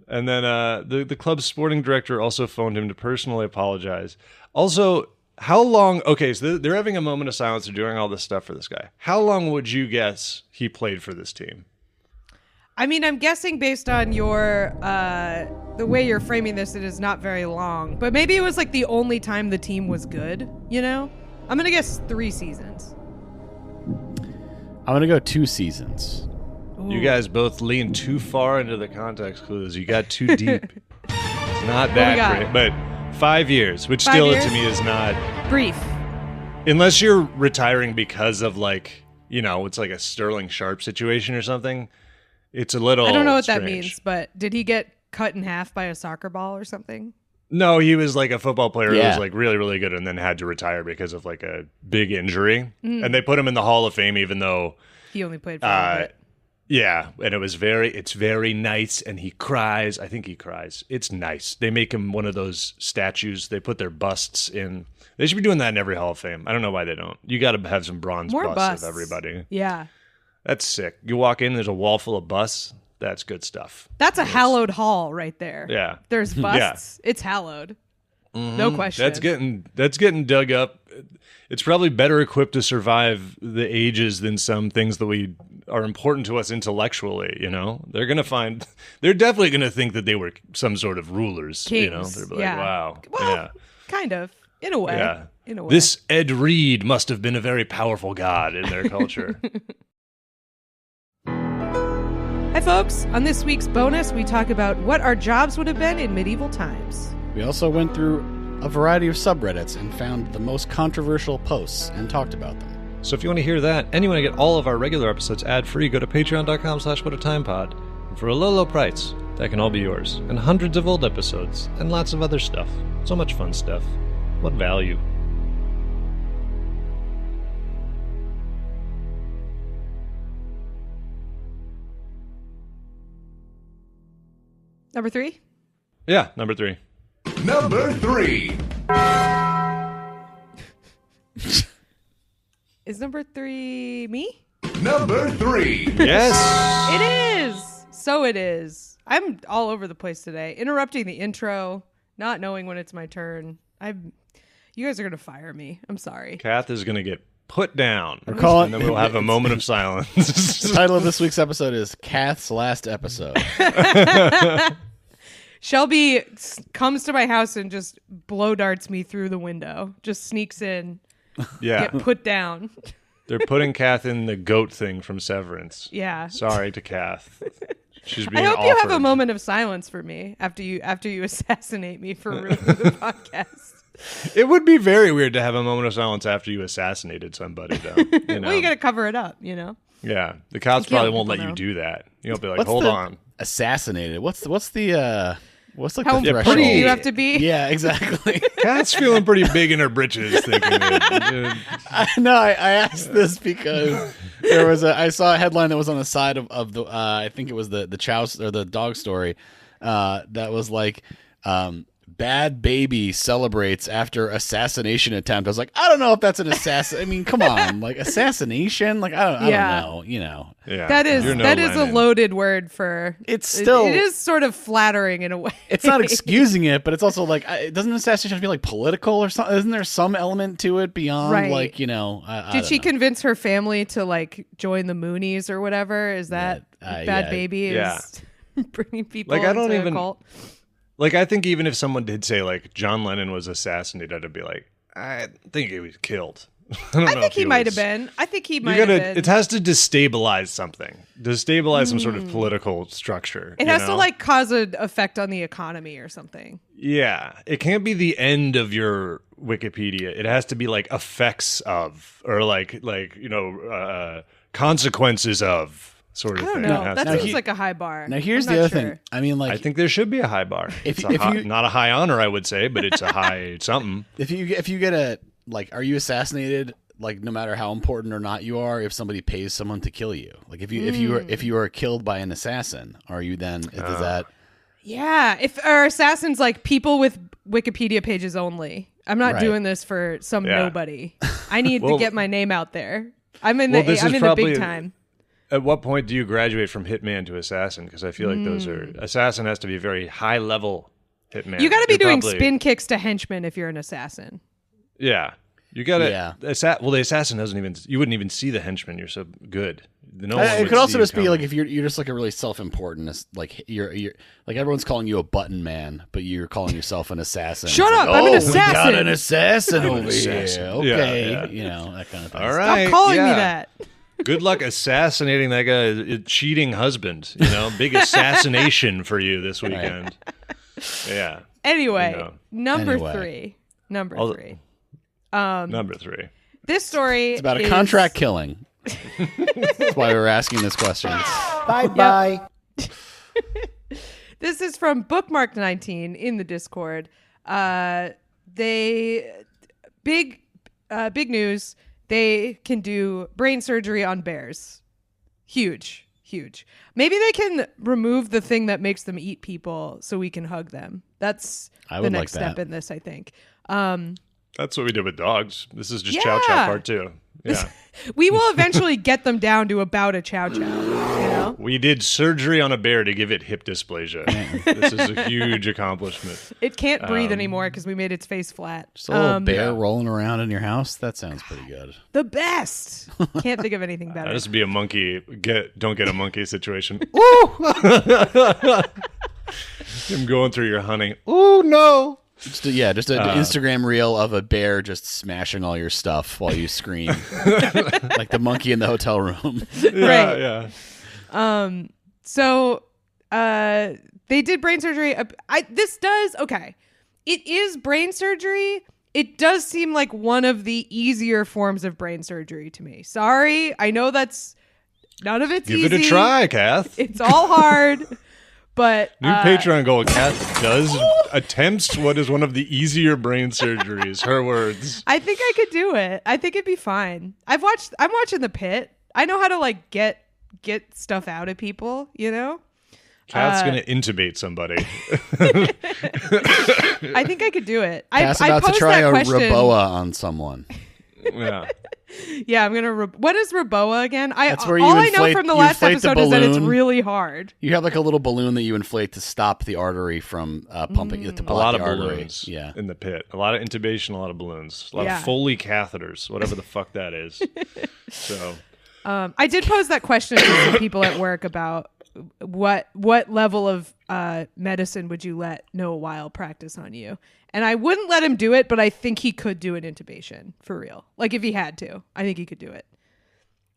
And then the club's sporting director also phoned him to personally apologize. Also, how long? Okay, so they're having a moment of silence. They're doing all this stuff for this guy. How long would you guess he played for this team? I mean, I'm guessing based on your the way you're framing this, it is not very long. But maybe it was like the only time the team was good. You know, I'm gonna guess 3 seasons. I'm gonna go 2 seasons. You guys both lean too far into the context clues. You got too deep. It's not that great, but 5 years, which 5 still years? to me is not Brief. unless you're retiring because of like, you know, it's like a Sterling Sharp situation or something. It's a little. I don't know what that strange. means, but did he get cut in half by a soccer ball or something? No, he was like a football player who Yeah. was like really, really good and then had to retire because of like a big injury. And they put him in the Hall of Fame even though He only played for a little bit. yeah, and it's very nice and he cries. I think he cries. It's nice. They make him one of those statues. They put their busts in. They should be doing that in every Hall of Fame. I don't know why they don't. You got to have some bronze More busts busts. of everybody. Yeah. That's sick. You walk in, there's a wall full of busts. That's good stuff. That's a hallowed hall right there. Yeah. There's busts. It's hallowed. No question. That's getting dug up. It's probably better equipped to survive the ages than some things that we are important to us intellectually, you know? They're definitely gonna think that they were some sort of rulers, Kings. you know? They're like, Yeah. wow. Well, yeah. kind of. In a way. Yeah. In a way. This Ed Reed must have been a very powerful god in their culture. Hi, folks. On this week's bonus, we talk about what our jobs would have been in medieval times. We also went through a variety of subreddits and found the most controversial posts and talked about them. So if you want to hear that and you want to get all of our regular episodes ad-free, go to patreon.com/whatatimepod. And for a low, low price, that can all be yours. And hundreds of old episodes and lots of other stuff. So much fun stuff. What value? Number 3? Yeah, number 3. Number 3. Is number 3 me? Number 3. Yes! It is. So it is. I'm all over the place today. Interrupting the intro, not knowing when it's my turn. You guys are going to fire me. I'm sorry. Kath is going to get put down. We're calling- And then we'll have a moment of silence. The title of this week's episode is Kath's Last Episode. Shelby comes to my house and just blow darts me through the window. Just sneaks in, Yeah. get put down. They're putting Kath in the goat thing from Severance. Yeah. Sorry to Kath. She's I being hope you have a offered. moment of silence for me after you assassinate me for ruining the podcast. It would be very weird to have a moment of silence after you assassinated somebody, though. You know? Well, you got to cover it up, you know. Yeah, the cops You can't probably let won't let people you know. do that. You'll be like, What's hold the- on. Assassinated. What's the How threshold? pretty you have to be. Yeah, exactly. Kath's feeling pretty big in her britches, thinking it. I asked this because I saw a headline that was on the side of the I think it was the chow or the dog story that was like bad baby celebrates after assassination attempt. I was like, I don't know if that's an assassin. I mean, come on, like assassination. Like I don't know. You know, Yeah, That is you're no that is a Lenin. loaded word for. It's still- it is sort of flattering in a way. it's not excusing it, but it's also like doesn't assassination have to be like political or something? Isn't there some element to it beyond Right. like I Did don't she know. convince her family to like join the Moonies or whatever? Is that bad yeah. baby is Yeah. bringing people Like, I don't into even- a cult? Like, I think even if someone did say, like, John Lennon was assassinated, I'd be like, I think he was killed. I don't I know think if he might have was. been. I think he You might have gotta. been. It has to destabilize something. Destabilize some sort of political structure. It you has to know? like cause an effect on the economy or something. Yeah, it can't be the end of your Wikipedia. It has to be like effects of, or like consequences of sort of I don't thing. It know. has That to- seems like a high bar. Now here's I'm the not other sure. thing. I mean, like I think there should be a high bar. If It's you- not a high honor, I would say, but it's a high something. if you get a like, are you assassinated? like no matter how important or not you are, if somebody pays someone to kill you, like if you are killed by an assassin, are you then does that? Yeah, if our assassins like people with Wikipedia pages only. I'm not doing this for some nobody. I need to get my name out there. I'm in the big time. At what point do you graduate from hitman to assassin? Because I feel like those are assassin has to be a very high level hitman. You got to be doing spin kicks to henchmen if you're an assassin. Yeah, you got to. Well, the assassin doesn't even. You wouldn't even see the henchman. You're so good. No one it could also just be like if you're just like a really self-important, like you're like everyone's calling you a button man, but you're calling yourself an assassin. Shut up! Like, I'm an assassin. We got an assassin over here. Okay, yeah. you know that kind of thing. All right, stop calling me that. Good luck assassinating that guy, cheating husband. You know, big assassination for you this weekend. Yeah. Anyway, number three. Number three. This story it's about a contract killing. That's why we're asking this question. Bye. This is from Bookmark19 in the Discord. Big news. They can do brain surgery on bears. Huge. Maybe they can remove the thing that makes them eat people so we can hug them. That's the next step in this, I think. That's what we did with dogs. This is just Chow Chow Part 2. Yeah. We will eventually get them down to about a Chow Chow. You know? We did surgery on a bear to give it hip dysplasia. This is a huge accomplishment. It can't breathe anymore because we made its face flat. Just a little bear rolling around in your house? That sounds pretty good. The best. Can't think of anything better. This would be a monkey. Don't get a monkey situation. Him going through your hunting. Ooh, no. Just an Instagram reel of a bear just smashing all your stuff while you scream. Like the monkey in the hotel room. Yeah. So they did brain surgery. It is brain surgery. It does seem like one of the easier forms of brain surgery to me. Sorry. I know that's none of it's easy. Give it a try, Kath. It's all hard. But new Patreon goal. Kath attempts what is one of the easier brain surgeries. Her words. I think I could do it. I think it'd be fine. I'm watching The Pit. I know how to like get stuff out of people. You know. Kath's gonna intubate somebody. I think I could do it. Kath's about to try a Reboa on someone. Yeah. Yeah, I'm gonna. What is Reboa again? That's where I know from the last episode is that it's really hard. You have like a little balloon that you inflate to stop the artery from pumping. To a lot of artery. Balloons. Yeah, in the pit. A lot of intubation. A lot of balloons. A lot of Foley catheters. Whatever the fuck that is. So, I did pose that question to some people at work about what level of medicine would you let Noah Weil practice on you? And I wouldn't let him do it, but I think he could do an intubation for real. Like if he had to, I think he could do it.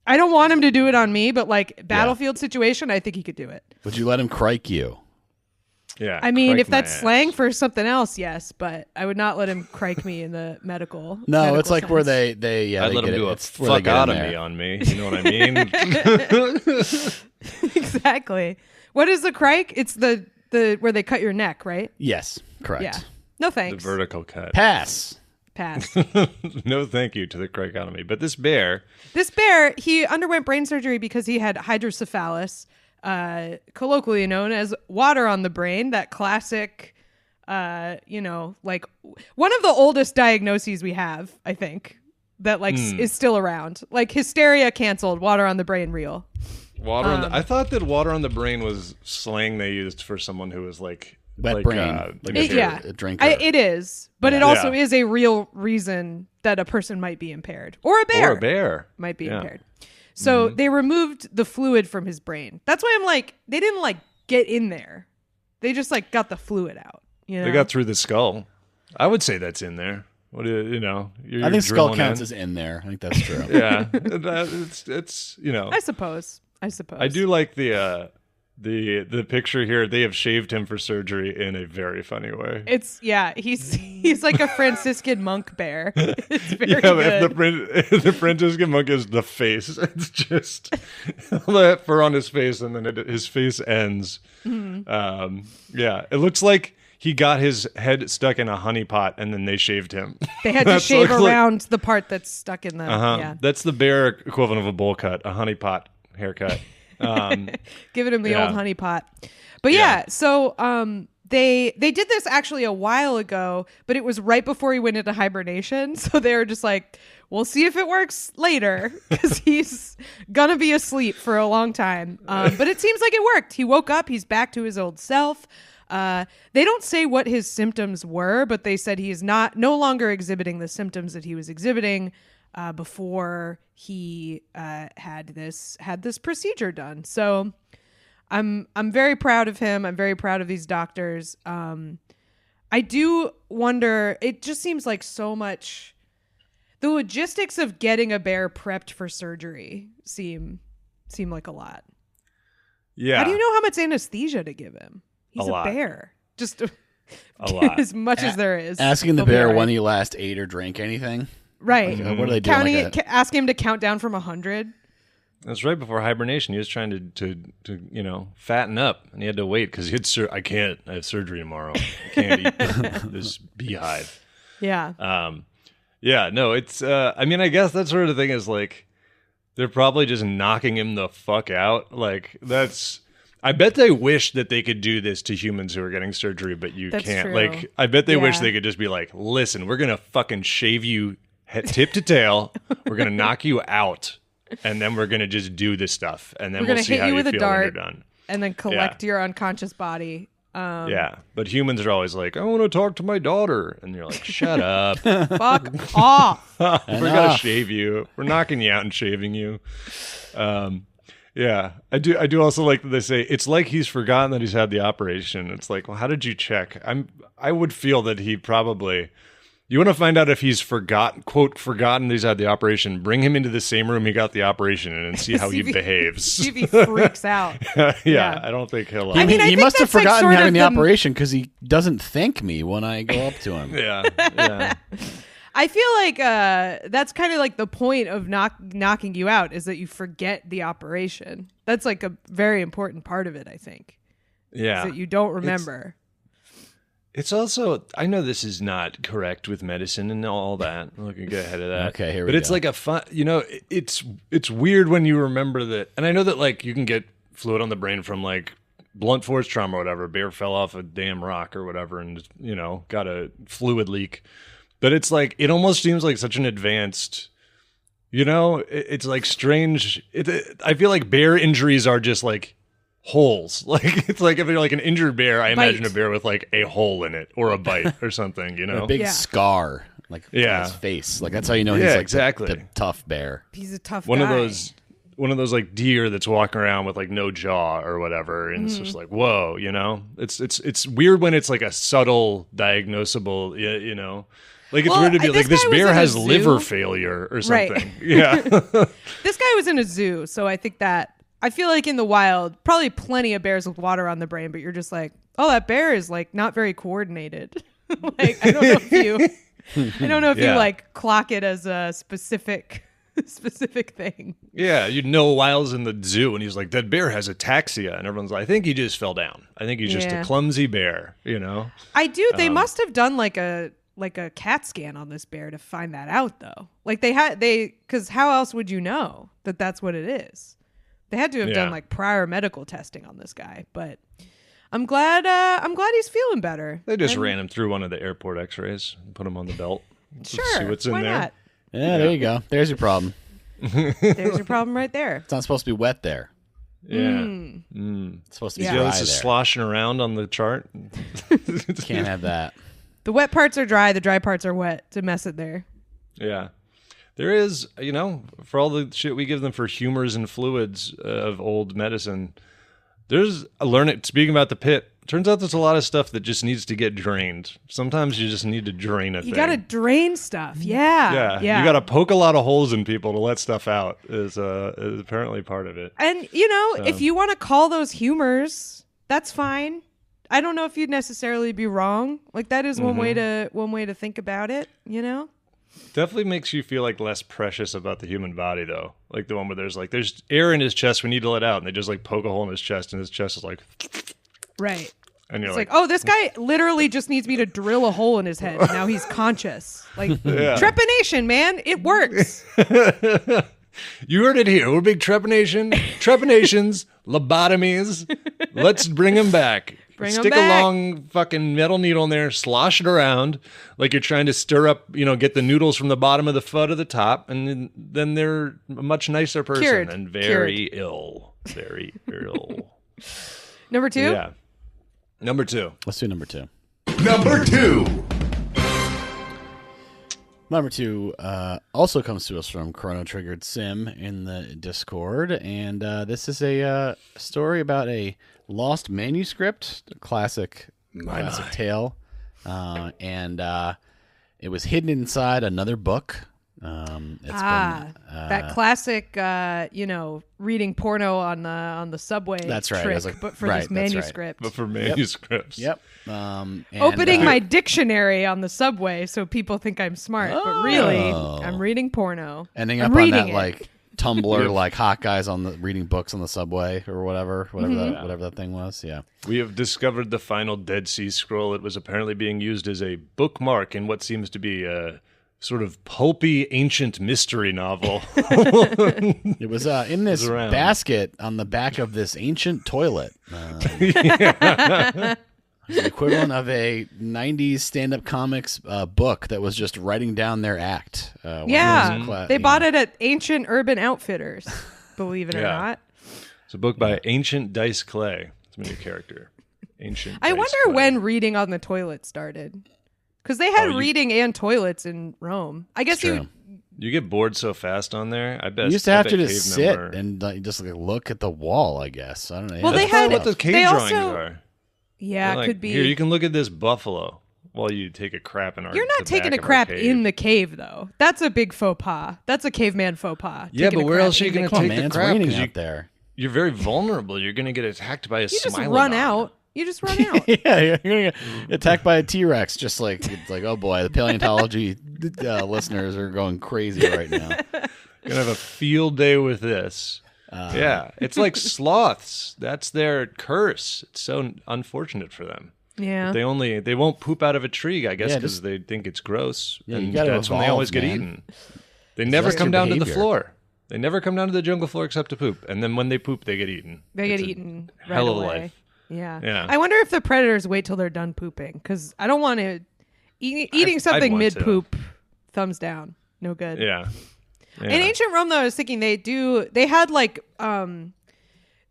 I don't want him to do it on me, but like battlefield situation, I think he could do it. Would you let him crike you? Yeah. I mean, if that's slang for something else, yes, but I would not let him crike me in the medical. No, it's like sense. where they I'd let him do a fuckotomy on me. You know what I mean? Exactly. What is the crike? It's the where they cut your neck, right? Yes, correct. Yeah. No thanks. The vertical cut. Pass. No thank you to the cricotomy. But this bear, he underwent brain surgery because he had hydrocephalus, colloquially known as water on the brain, that classic, like one of the oldest diagnoses we have, I think, that like is still around. Like hysteria canceled, water on the brain real. I thought that water on the brain was slang they used for someone who was like wet brain, a drinker. It is, but it also is a real reason that a person might be impaired, or a bear, might be impaired. So they removed the fluid from his brain. That's why I'm like, they didn't like get in there; they just like got the fluid out. You know? They got through the skull. I would say that's in there. What do you know? I think skull counts as in there. I think that's true. Yeah, it's I suppose. I do like the picture here. They have shaved him for surgery in a very funny way. He's like a Franciscan monk bear. It's very good. If the Franciscan monk is the face, it's just the fur on his face, and then his face ends. Mm-hmm. It looks like he got his head stuck in a honey pot and then they shaved him. They had to shave around the part that's stuck in the. Yeah. That's the bear equivalent of a bowl cut, a honey pot haircut. Giving him the old honey pot. But so they did this actually a while ago, but it was right before he went into hibernation. So they were just like, we'll see if it works later because he's going to be asleep for a long time. But it seems like it worked. He woke up. He's back to his old self. They don't say what his symptoms were, but they said he is no longer exhibiting the symptoms that he was exhibiting before he had this procedure done. So I'm very proud of him. I'm very proud of these doctors. I do wonder, it just seems like so much, the logistics of getting a bear prepped for surgery seem like a lot. Yeah. How do you know how much anesthesia to give him? He's a bear. Just a lot. As much as there is. Asking the bear when he last ate or drank anything. Right. Like, what are they doing? Asking him to count down from 100. That's right before hibernation. He was trying to fatten up, and he had to wait because I can't. I have surgery tomorrow. I can't eat this beehive. Yeah. Yeah. No, it's. I mean, I guess that sort of thing is like they're probably just knocking him the fuck out. Like that's. I bet they wish that they could do this to humans who are getting surgery, but you can't. True. Like, I bet they wish they could just be like, listen, we're gonna fucking shave you tip to tail. We're gonna knock you out. And then we're going to just do this stuff. And then we'll see how you feel when you're done. And then collect your unconscious body. Yeah. But humans are always like, I want to talk to my daughter. And you're like, shut up. Fuck off. We're going to shave you. We're knocking you out and shaving you. Yeah. I do also like that they say, it's like he's forgotten that he's had the operation. It's like, well, how did you check? I would feel that he probably... You want to find out if he's forgotten that he's had the operation, bring him into the same room he got the operation in and see how he behaves. See if he freaks out. Yeah, I don't think he'll... I mean, he must have forgotten having the operation because he doesn't thank me when I go up to him. Yeah. I feel like that's kind of like the point of knocking you out is that you forget the operation. That's like a very important part of it, I think. Yeah. Is that you don't remember. It's also, I know this is not correct with medicine and all that. I'm looking to get ahead of that. Okay, here we go. But it's like a fun, it's weird when you remember that. And I know that like you can get fluid on the brain from like blunt force trauma or whatever. Bear fell off a damn rock or whatever and, got a fluid leak. But it's like, it almost seems like such an advanced, it's like strange. I feel like bear injuries are just like, holes. Like it's like if you're like an injured bear, I imagine a bear with like a hole in it or a bite or something, A big scar, like on his face. Like that's how you know he's like exactly the tough bear. He's a tough one guy. One of those like deer that's walking around with like no jaw or whatever, and it's just like whoa, It's weird when it's like a subtle diagnosable, Like it's weird to be like this bear has liver failure or something. Right. Yeah. This guy was in a zoo, so I think that. I feel like in the wild, probably plenty of bears with water on the brain, but you're just like, oh, that bear is like not very coordinated. Like I don't know if you like clock it as a specific thing. Yeah, Wiles in the zoo, and he's like, that bear has ataxia, and everyone's like, I think he just fell down. I think he's just a clumsy bear. I do. They must have done like a CAT scan on this bear to find that out, though. Like because how else would you know that that's what it is? They had to have done like prior medical testing on this guy, but I'm glad he's feeling better. They just ran him through one of the airport x-rays and put him on the belt. Sure. See what's in why there. Not? Yeah, there you go. There's your problem. There's your problem right there. It's not supposed to be wet there. Yeah. It's supposed to be dry dry this is there. sloshing around on the chart. Can't have that. The wet parts are dry. The dry parts are wet to mess it there. Yeah. There is, for all the shit we give them for humors and fluids of old medicine, speaking about the pit, turns out there's a lot of stuff that just needs to get drained. Sometimes you just need to drain a thing. You got to drain stuff. Yeah. You got to poke a lot of holes in people to let stuff out is apparently part of it. And, if you want to call those humors, that's fine. I don't know if you'd necessarily be wrong. Like that is one way to think about it, Definitely makes you feel like less precious about the human body, though. Like the one where there's air in his chest we need to let out, and they just like poke a hole in his chest, and his chest is like, right. And you're It's like, oh, this guy literally just needs me to drill a hole in his head. And now he's conscious. Like, trepanation, man. It works. You heard it here. We're big trepanations, lobotomies. Let's bring them back. Stick a long fucking metal needle in there, slosh it around like you're trying to stir up, get the noodles from the bottom of the foot to the top, and then they're a much nicer person and very ill. Very ill. Number 2? Yeah. Number 2. Let's do number 2. Number 2. Number 2 also comes to us from Chrono Triggered Sim in the Discord, and this is a story about a lost manuscript, a classic tale, and it was hidden inside another book. That classic, reading porno on the subway. That's right. Trick, but for this manuscript. But for manuscripts. Yep. Opening my dictionary on the subway so people think I'm smart, but really, I'm reading porno. Ending up on that like Tumblr, like hot guys on the reading books on the subway or whatever that thing was. Yeah. We have discovered the final Dead Sea Scroll. It was apparently being used as a bookmark in what seems to be a sort of pulpy ancient mystery novel. It was in this basket on the back of this ancient toilet. The equivalent of a 90s stand-up comics book that was just writing down their act. They bought it at Ancient Urban Outfitters, believe it or not. It's a book by Ancient Dice Clay. It's my new character. Ancient I Dice wonder Clay. when reading on the toilet started. Because they had reading and toilets in Rome. I guess you get bored so fast on there. I bet you used to have to just sit and just look at the wall. I guess I don't know. Well, That's what the cave drawings are. Yeah, it could be. Here, you can look at this buffalo while you take a crap in our. You're not taking a crap in the cave, though. That's a big faux pas. That's a caveman faux pas. Yeah, but where else are you going to take the crap? It's raining out there. You're very vulnerable. You're going to get attacked by a You just run out. Yeah, you're gonna get attacked by a T-Rex. Just like it's like, oh boy, the paleontology listeners are going crazy right now. Gonna have a field day with this. Yeah, it's like sloths. That's their curse. It's so unfortunate for them. Yeah, they won't poop out of a tree. I guess because they think it's gross, and that's when they always get eaten. They never come down to the floor. They never come down to the jungle floor except to poop, and then when they poop, they get eaten. They get eaten. Hell of a life. Yeah. I wonder if the predators wait till they're done pooping, because I don't want to eating something mid poop. Thumbs down. No good. Yeah. In ancient Rome, though, I was thinking they had like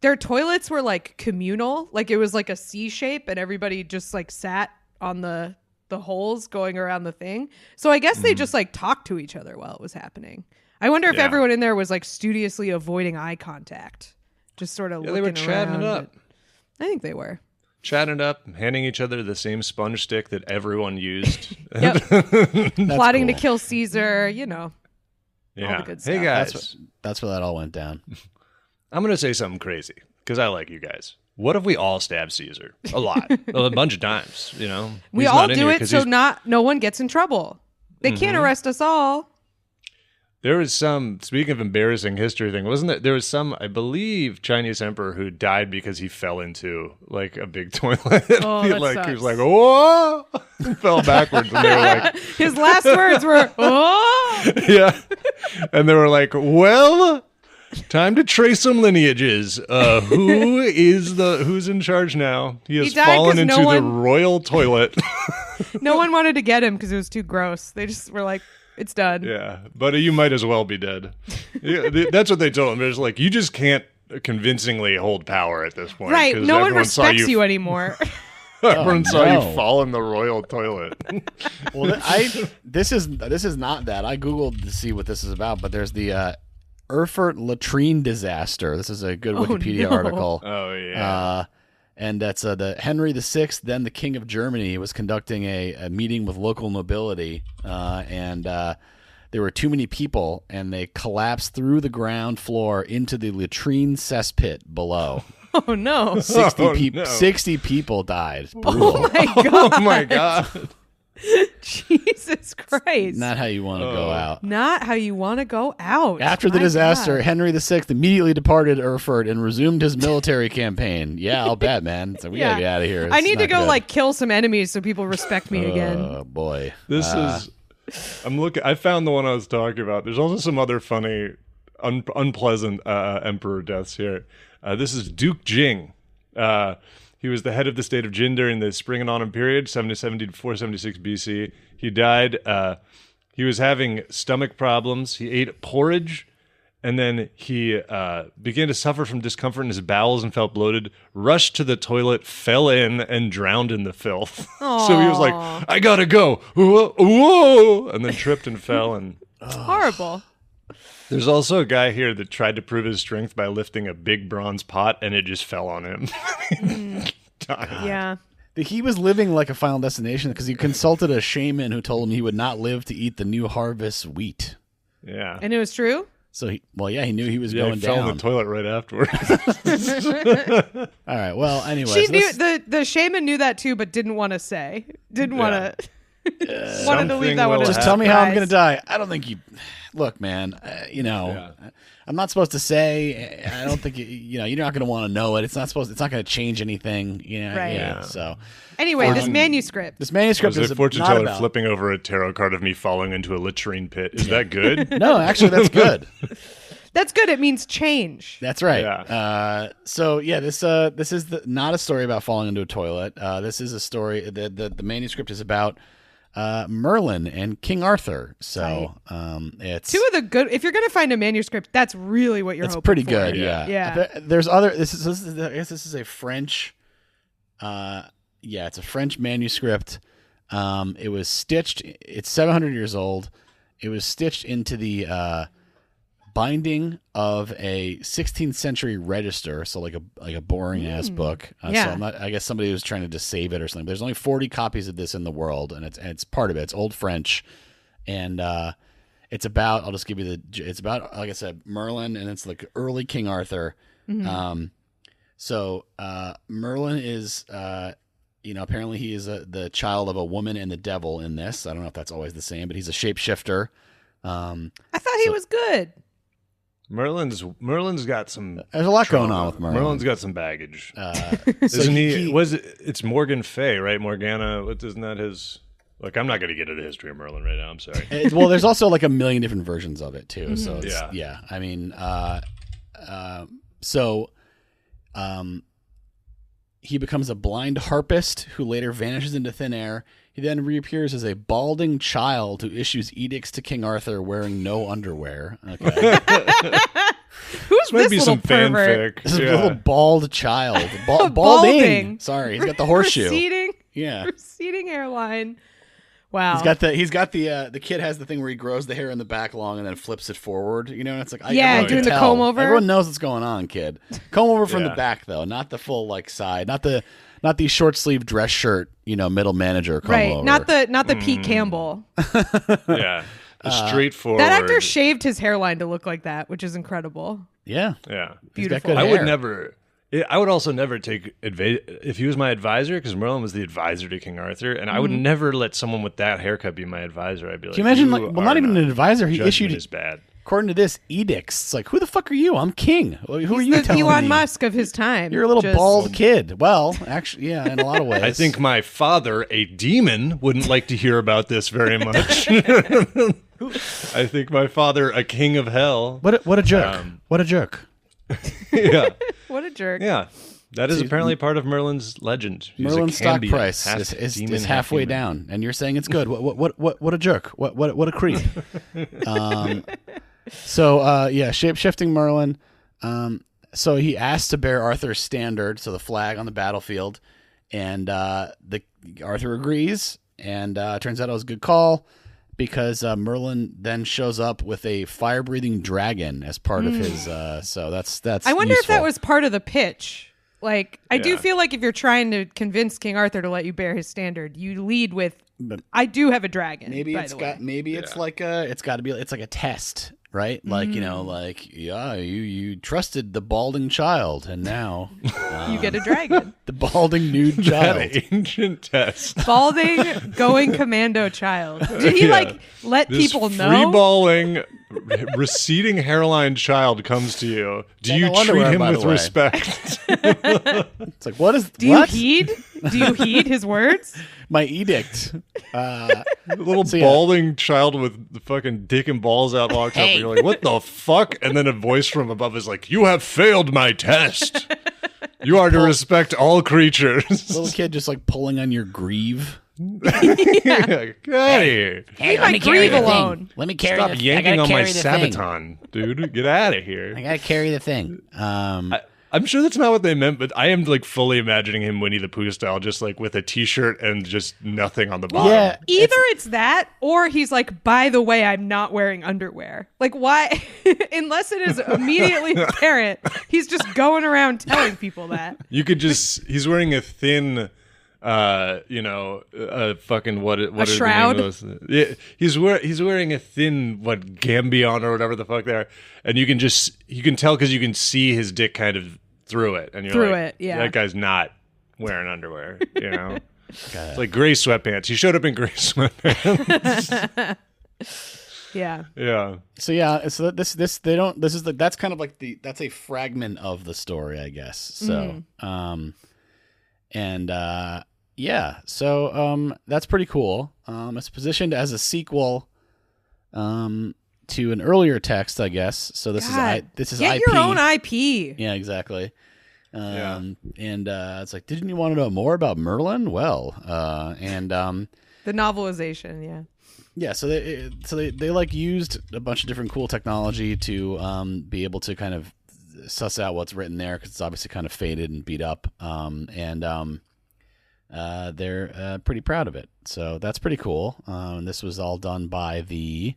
their toilets were like communal, like it was like a C shape, and everybody just like sat on the holes going around the thing. So I guess they just like talked to each other while it was happening. I wonder if everyone in there was like studiously avoiding eye contact, just sort of looking they were chatting around, it up. I think they were. Chatting it up, handing each other the same sponge stick that everyone used. Plotting to kill Caesar, all the good stuff. Hey, guys. That's where that all went down. I'm going to say something crazy, because I like you guys. What if we all stab Caesar? A lot. a bunch of times, We all do it so no one gets in trouble. They can't arrest us all. There was some, speaking of embarrassing history thing, wasn't there? There was some, I believe, Chinese emperor who died because he fell into like a big toilet. Oh, he that was like, "Whoa!" fell backwards, and they were like, his last words were, "Oh!" Yeah, and they were like, "Well, time to trace some lineages. Who's in charge now? He has fallen into the royal toilet." No one wanted to get him because it was too gross. They just were like, it's done. Yeah, but you might as well be dead. Yeah, that's what they told him. It's like, you just can't convincingly hold power at this point. Right, no one respects you anymore. Everyone saw you fall in the royal toilet. Well, this is not that. I Googled to see what this is about, but there's the Erfurt latrine disaster. This is a good Wikipedia article. Oh, yeah. And that's the Henry VI, then the King of Germany, was conducting a meeting with local nobility, and there were too many people, and they collapsed through the ground floor into the latrine cesspit below. Oh, no. 60 people died. Brutal. Oh, my God. Oh, my God. Jesus Christ. Not how you want to go out. Not how you want to go out. After the My disaster, God. Henry VI immediately departed Erfurt and resumed his military campaign. Yeah, I'll bet, man. So we gotta get out of here. I It's need to not go good. like kill some enemies so people respect me again. Oh boy. This is. I'm looking. I found the one I was talking about. There's also some other funny, unpleasant emperor deaths here. This is Duke Jing. He was the head of the state of Jin during the Spring and Autumn period, 770 to 476 BC. He died. He was having stomach problems. He ate porridge, and then he began to suffer from discomfort in his bowels and felt bloated. Rushed to the toilet, fell in, and drowned in the filth. So he was like, "I gotta go," whoa, and then tripped and fell. And It's horrible. there's also a guy here that tried to prove his strength by lifting a big bronze pot, and it just fell on him. Died. Yeah. He was living like a Final Destination because he consulted a shaman who told him he would not live to eat the new harvest wheat. Yeah. And it was true? So he knew he was Yeah, going he fell down. in the toilet right afterwards. All right. Well, anyway, She so knew this- the shaman knew that too, but didn't want to say. Didn't want to. Wanted to leave Something that one. will as a just tell me how I'm going to surprise. die. I don't think you. Look, man. I'm not supposed to say. I don't think you're not going to want to know it. It's not supposed. It's not going to change anything. Right. Yeah. So Anyway, this manuscript. this I manuscript was is a fortune not teller about. flipping over a tarot card of me falling into a latrine pit. Is that good? No, actually, that's good. That's good. It means change. That's right. Yeah. This is not a story about falling into a toilet. This is a story. The manuscript is about Merlin and King Arthur. So it's Two of the good. If you're going to find a manuscript, that's really what you're it's hoping pretty for. good. Yeah. Yeah. There's other. I guess this is a French. It's a French manuscript. It was stitched. It's 700 years old. It was stitched into the binding of a 16th century register, so like a boring ass book. Yeah. So I guess somebody was trying to just save it or something. There's only 40 copies of this in the world, and it's part of it. It's Old French, and it's about. I'll just give you it's about, like I said, Merlin, and it's like early King Arthur. So Merlin is. Apparently he is the child of a woman and the devil in this. I don't know if that's always the same, but he's a shapeshifter. I thought he was good. Merlin's got some. There's a lot trauma. going on with Merlin. Merlin's got some baggage. So Isn't he? It's Morgan Fay, right? Morgana. Isn't that his? Like, I'm not going to get into the history of Merlin right now. I'm sorry. Well, there's also like a million different versions of it too. So it's, Yeah. I mean, he becomes a blind harpist who later vanishes into thin air. He then reappears as a balding child who issues edicts to King Arthur wearing no underwear. Okay. Who's Might this be little some pervert? fanfic. This is a Yeah. little bald child. Balding. Balding. Sorry, he's got the horseshoe. Receding hairline. Wow. He's got the kid has the thing where he grows the hair in the back long and then flips it forward. You know, and it's like everyone doing can the tell. comb over. Everyone knows what's going on, kid. Comb over from the Yeah. back though, not the full like side, not the short sleeve dress shirt. Middle manager comb right. over. Not the Pete Campbell. Yeah. Straightforward. That actor shaved his hairline to look like that, which is incredible. Yeah, Yeah. he's got Beautiful. good I hair. would never. I would also never take advice if he was my advisor, because Merlin was the advisor to King Arthur, and I would never let someone with that haircut be my advisor. I'd be like, Can you imagine? "You Well, not are even an advisor. He judgment issued, is bad. according to this, edicts. It's like, who the fuck are you? I'm king. Who are you The telling Elon me? Musk of his time. You're a little Just- bald kid. Well, actually, yeah, in a lot of ways. I think my father, a demon, wouldn't like to hear about this very much. I think my father, a king of hell. What a jerk. What a jerk. Yeah, What a jerk. yeah. That is apparently part of Merlin's legend. He's a Merlin's stock can-be, price half demon, is half halfway human. down, and you're saying it's good. What a jerk! What a creep! Shape-shifting Merlin. So he asked to bear Arthur's standard, so the flag on the battlefield, and Arthur agrees, and turns out it was a good call because Merlin then shows up with a fire-breathing dragon as part of his. So that's. I wonder if that useful. was part of the pitch. Like, I do Yeah. feel like if you're trying to convince King Arthur to let you bear his standard, you lead with, But I do have a dragon. maybe by it's the got way. maybe it's like a it's got to be it's like a test, right? Like, you trusted the balding child, and now You get a dragon. the balding nude That child. ancient test. Balding going commando child. Did he let This people know? free-balling, receding hairline child comes to you. Do Yeah, you no treat underwear, him by the with way. respect? It's like, what is Do you what? heed? Do you heed his words? My edict. Little yeah. balding child with the fucking dick and balls out walks up, and you're like, what the fuck? And then a voice from above is like, you have failed my test. You are to respect all creatures. Little kid just like pulling on your greave. Get out of here. Hey, Leave my grieve alone. Let me carry Stop the yanking on my carry the thing. Sabaton, dude. Get out of here. I gotta carry the thing. I'm sure that's not what they meant, but I am like fully imagining him Winnie the Pooh style, just like with a t-shirt and just nothing on the bottom. Yeah. Either it's that, or he's like, by the way, I'm not wearing underwear. Like, why? Unless it is immediately apparent, he's just going around telling people that. You could just, he's wearing a thin, fucking what is the shroud? name of those? Yeah, he's wearing a thin Gambion or whatever the fuck they are, and you can tell because you can see his dick kind of through it, and you're Through like, it, yeah. that guy's not wearing underwear, you know. It's like gray sweatpants. He showed up in gray sweatpants. Yeah. Yeah. So that's kind of like that's a fragment of the story, I guess. So that's pretty cool. It's positioned as a sequel to an earlier text, I guess. So this is Get IP. your own IP. Yeah, exactly. And it's like, didn't you want to know more about Merlin? Well, The novelization, yeah. yeah, so they like used a bunch of different cool technology to be able to kind of suss out what's written there, because it's obviously kind of faded and beat up, they're pretty proud of it. So that's pretty cool. This was all done by the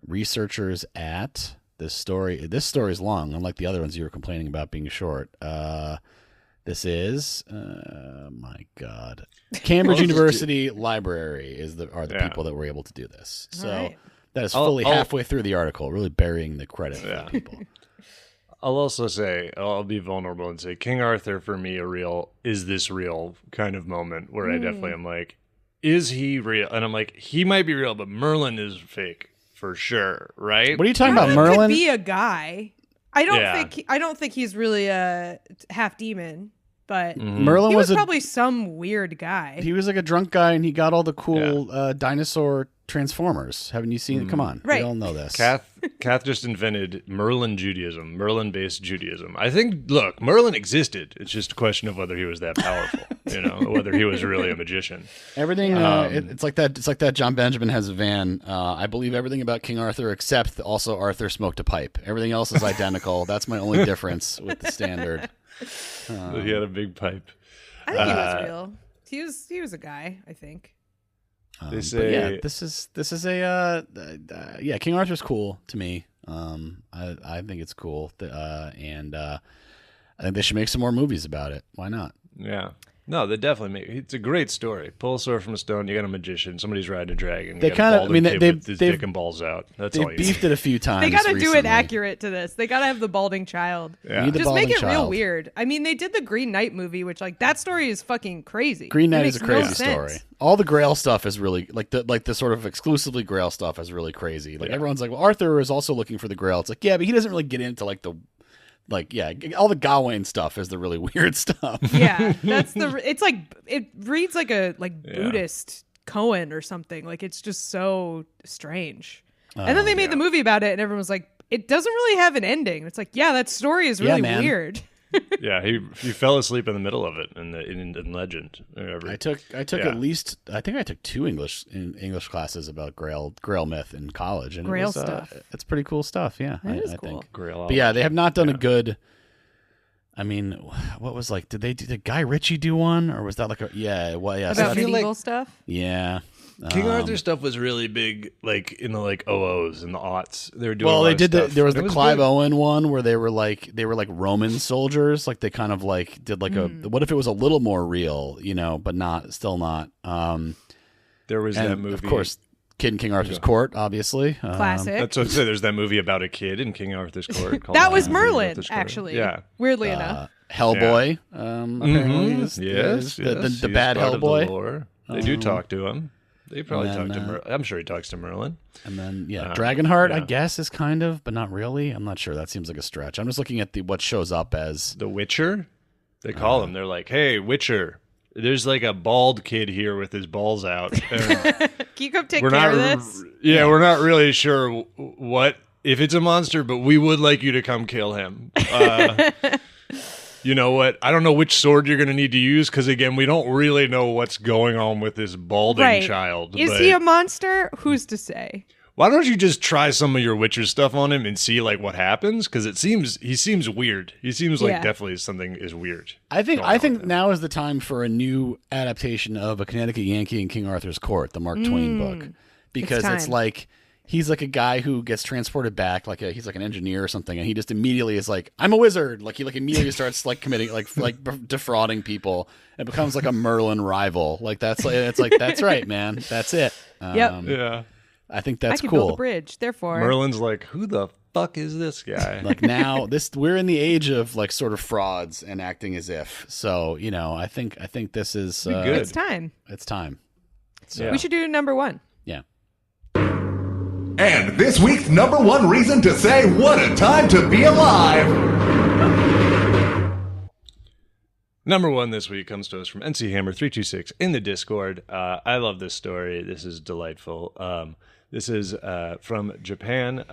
researchers at this story. This story is long, unlike the other ones you were complaining about being short. This is my God, Cambridge University Library are the people that were able to do this. So right. that is fully halfway through the article, really burying the credit for people. I'll also say, I'll be vulnerable and say, King Arthur for me is this real kind of moment where I definitely am like, is he real? And I'm like, he might be real, but Merlin is fake for sure, right? What are you talking about, Merlin Merlin? could be a guy. I don't think he's really a half demon, but Merlin he was was probably some weird guy. he was like a drunk guy, and he got all the cool dinosaur transformers. Haven't you seen it? Come on, Right. we all know this. Kath just invented Merlin Judaism, Merlin-based Judaism. I think, look, Merlin existed. It's just a question of whether he was that powerful, whether he was really a magician. Everything it's like that. It's like that. John Benjamin has a van. I believe everything about King Arthur except also Arthur smoked a pipe. Everything else is identical. That's my only difference with the standard. He had a big pipe. I think he was real. He was a guy, I think. They But say, yeah, this is a King Arthur's cool to me. I think it's cool, and I think they should make some more movies about it. Why not? yeah. No, they definitely make it's a great story. Pull a sword from a stone, you got a magician, somebody's riding a dragon. They you got a kinda- balding I mean, kid they've- with his they've- dick and balls out. That's They all you beefed need. it a few times. They got to do it recently. accurate to this. They got to have the balding child. Yeah. Need the Just make balding it real child. weird. I mean, they did the Green Knight movie, which that story is fucking crazy. Green It Knight is a makes no crazy sense. story. All the Grail stuff is really like the sort of exclusively Grail stuff is really crazy. Like everyone's like, well, Arthur is also looking for the Grail. It's like, yeah, but he doesn't really get into all the Gawain stuff is the really weird stuff. Yeah, it's like it reads like a Buddhist koan or something. Like it's just so strange. And then they made the movie about it, and everyone was like, "It doesn't really have an ending." It's like, yeah, that story is really man. weird. Yeah, he fell asleep in the middle of it in Legend. Whatever. I took at least I think I took 2 English classes about Grail myth in college, and Grail it was, stuff. It's pretty cool stuff. Yeah, That I is cool. think. Grail. But yeah, they have not done a good. I mean, what was did Guy Ritchie do one, or was that like a About so- medieval stuff. yeah. King Arthur stuff was really big, like in the OOs and the aughts. They were doing. Well, a lot they of did. stuff. There was It the Clive good. Owen one where they were like Roman soldiers. Like they kind of did a. What if it was a little more real, but still not. There was And that movie. of course, Kid in King Arthur's Court, obviously. Classic. That's what I say. There's that movie about a kid in King Arthur's Court. Called That was King Merlin, Arthur's Court. actually. Yeah. Weirdly enough. Hellboy, apparently. Yes, The bad Hellboy. They do talk to him. They probably and talk then, to Merlin. I'm sure he talks to Merlin. And then, Dragonheart, yeah. I guess, is kind of, but not really. I'm not sure. That seems like a stretch. I'm just looking at what shows up as... The Witcher? They call him. They're like, hey, Witcher, there's like a bald kid here with his balls out. Can you come take care of this? Yeah, we're not really sure if it's a monster, but we would like you to come kill him. You know what? I don't know which sword you're going to need to use because, again, we don't really know what's going on with this balding child. Is he a monster? Who's to say? Why don't you just try some of your Witcher stuff on him and see like what happens? Because he seems weird. He seems like definitely something is weird. I think now is the time for a new adaptation of A Connecticut Yankee in King Arthur's Court, the Mark Twain book, because it's like he's like a guy who gets transported back, he's like an engineer or something, and he just immediately is like, I'm a wizard. Like he immediately starts like committing like defrauding people and becomes like a Merlin rival. Like that's right, man. That's it. Yeah. I think that's I can cool. build a bridge. Therefore, Merlin's like, who the fuck is this guy? Like now, we're in the age of like sort of frauds and acting as if. So I think this is good. It's time. It's time. So, We should do number one. Yeah. And this week's number one reason to say what a time to be alive. Number one this week comes to us from NC Hammer 326 in the Discord. I love this story. This is delightful. This is from Japan,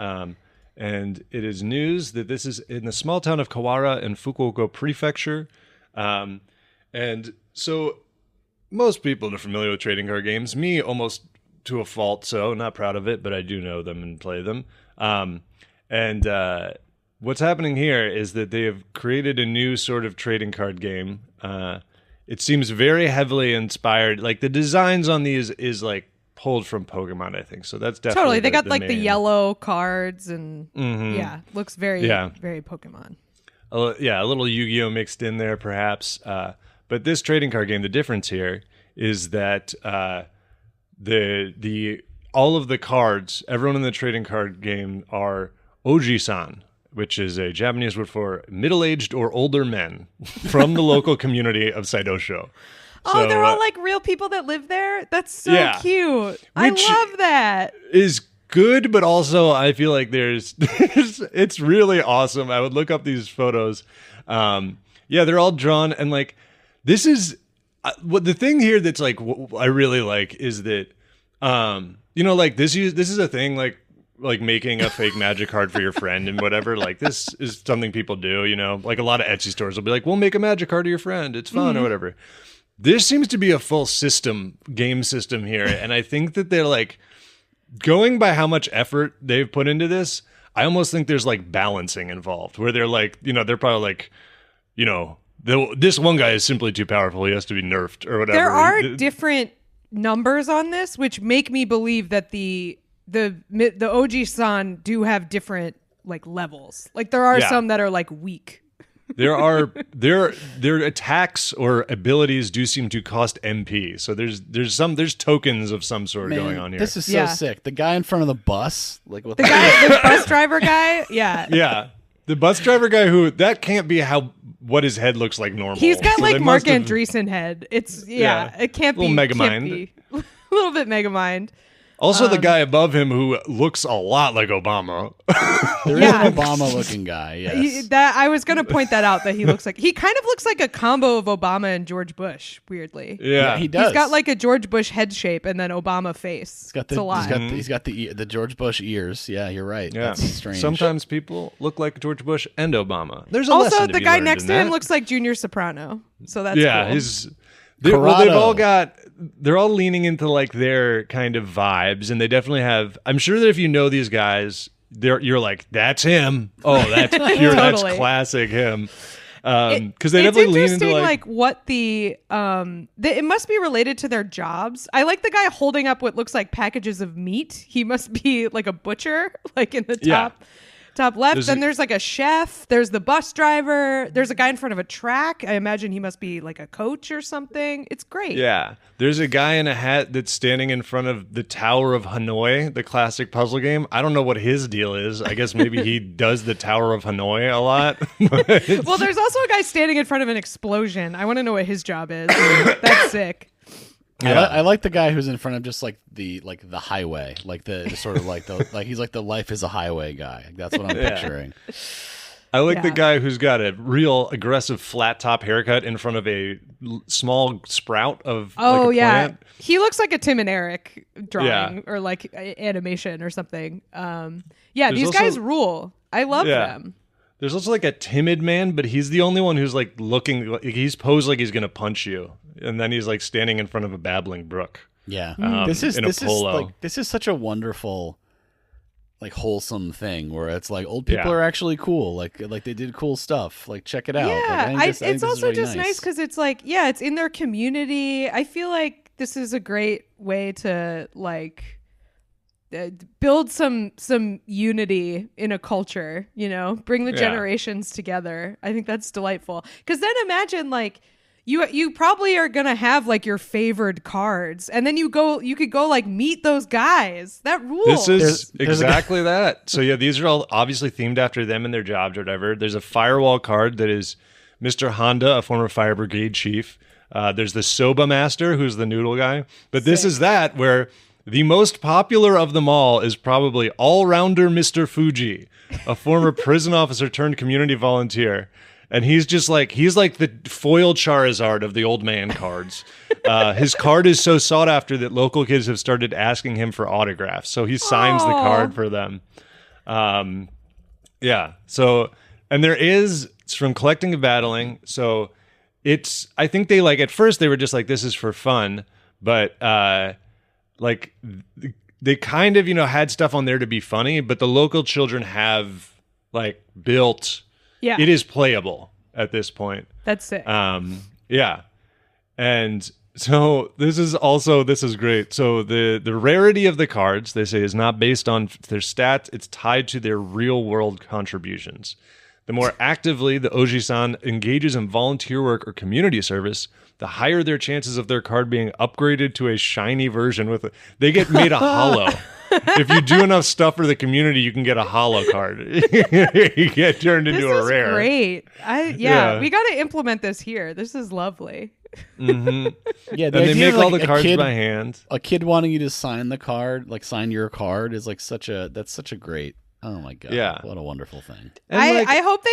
and it is news that this is in the small town of Kawara in Fukuoka Prefecture. And so most people are familiar with trading card games. Me, almost to a fault, so not proud of it, but I do know them and play them. What's happening here is that they have created a new sort of trading card game. It seems very heavily inspired. Like the designs on these is like pulled from Pokemon, I think. So that's definitely Totally. They got the like main... the yellow cards and looks very very Pokemon. A little Yu-Gi-Oh mixed in there, perhaps. But this trading card game, the difference here is that the all of the cards, everyone in the trading card game are Oji-san, which is a Japanese word for middle-aged or older men from the local community of Saidosho. Oh, they're all like real people that live there? That's so cute. I love that. Is good, but also I feel like there's it's really awesome. I would look up these photos. They're all drawn, and like this is what the thing here that's like I really like is that like this is a thing like making a fake magic card for your friend and whatever. Like this is something people do, like a lot of Etsy stores will be like, we'll make a magic card to your friend. It's fun or whatever. This seems to be a full game system here. And I think that they're like going by how much effort they've put into this. I almost think there's like balancing involved where they're like, they're probably like, this one guy is simply too powerful. He has to be nerfed or whatever. There are different numbers on this, which make me believe that the Oji-san do have different like levels. Like there are some that are like weak. Their attacks or abilities do seem to cost MP. So there's tokens of some sort going on here. This is so sick. The guy in front of the bus, like what the bus driver guy, yeah. The bus driver guy that can't be what his head looks like normal. He's got like Mark Andreessen head. It's it can't be. A little Megamind. A little bit Megamind. Also, the guy above him who looks a lot like Obama. There is an Obama-looking guy. Yes, I was going to point that out. That he kind of looks like a combo of Obama and George Bush. Weirdly, yeah, he does. He's got like a George Bush head shape and then Obama face. It's a lot. He's got the George Bush ears. Yeah, you're right. Yeah. That's strange. Sometimes people look like George Bush and Obama. There's also the guy next to him looks like Junior Soprano. So that's cool. They're all leaning into like their kind of vibes, and they definitely have. I'm sure that if you know these guys, you're like, that's him. Oh, that's pure. That's classic him. Because they definitely lean into like what it must be related to their jobs. I like the guy holding up what looks like packages of meat. He must be like a butcher, like in the top. Top left, then there's like a chef. There's the bus driver. There's a guy in front of a track. I imagine he must be like a coach or something. It's great. Yeah. There's a guy in a hat that's standing in front of the Tower of Hanoi, the classic puzzle game. I don't know what his deal is. I guess maybe he does the Tower of Hanoi a lot. Well, there's also a guy standing in front of an explosion. I want to know what his job is. That's sick. Yeah. I like the guy who's in front of just like the highway, like the sort of like the he's like the life is a highway guy. That's what I'm picturing. I like the guy who's got a real aggressive flat top haircut in front of a small sprout of like a plant. He looks like a Tim and Eric drawing or like animation or something. These guys rule. I love them. There's also like a timid man, but he's the only one who's like looking. He's posed like he's gonna punch you, and then he's like standing in front of a babbling brook. Yeah, this is such a wonderful, like wholesome thing where it's like old people are actually cool. Like they did cool stuff. Like check it out. Yeah, like, it's also really just nice because it's like it's in their community. I feel like this is a great way to like. Build some unity in a culture, bring the generations together. I think that's delightful. Because then imagine like you probably are gonna have like your favored cards, and then you could go like meet those guys. That rules. This is exactly that. So yeah, these are all obviously themed after them and their jobs or whatever. There's a firewall card that is Mr. Honda, a former fire brigade chief. There's the Soba Master, who's the noodle guy. But this is that where the most popular of them all is probably all-rounder Mr. Fuji, a former prison officer turned community volunteer. And he's like the foil Charizard of the old man cards. His card is so sought after that local kids have started asking him for autographs. So he signs the card for them. So, and it's from collecting and battling. So I think they like, at first they were just like, this is for fun. But, like they kind of, had stuff on there to be funny, but the local children have like built, it is playable at this point. That's sick. And so this is great. So the rarity of the cards, they say, is not based on their stats. It's tied to their real world contributions. The more actively the Oji-san engages in volunteer work or community service, the higher their chances of their card being upgraded to a shiny version they get made a holo. If you do enough stuff for the community, you can get a holo card. You get turned into a rare. Great. We got to implement this here. This is lovely. Mm-hmm. Yeah, and they make all the cards by hand. A kid wanting you to sign the card, like sign your card, is like such a great. Oh my god! Yeah, what a wonderful thing. I hope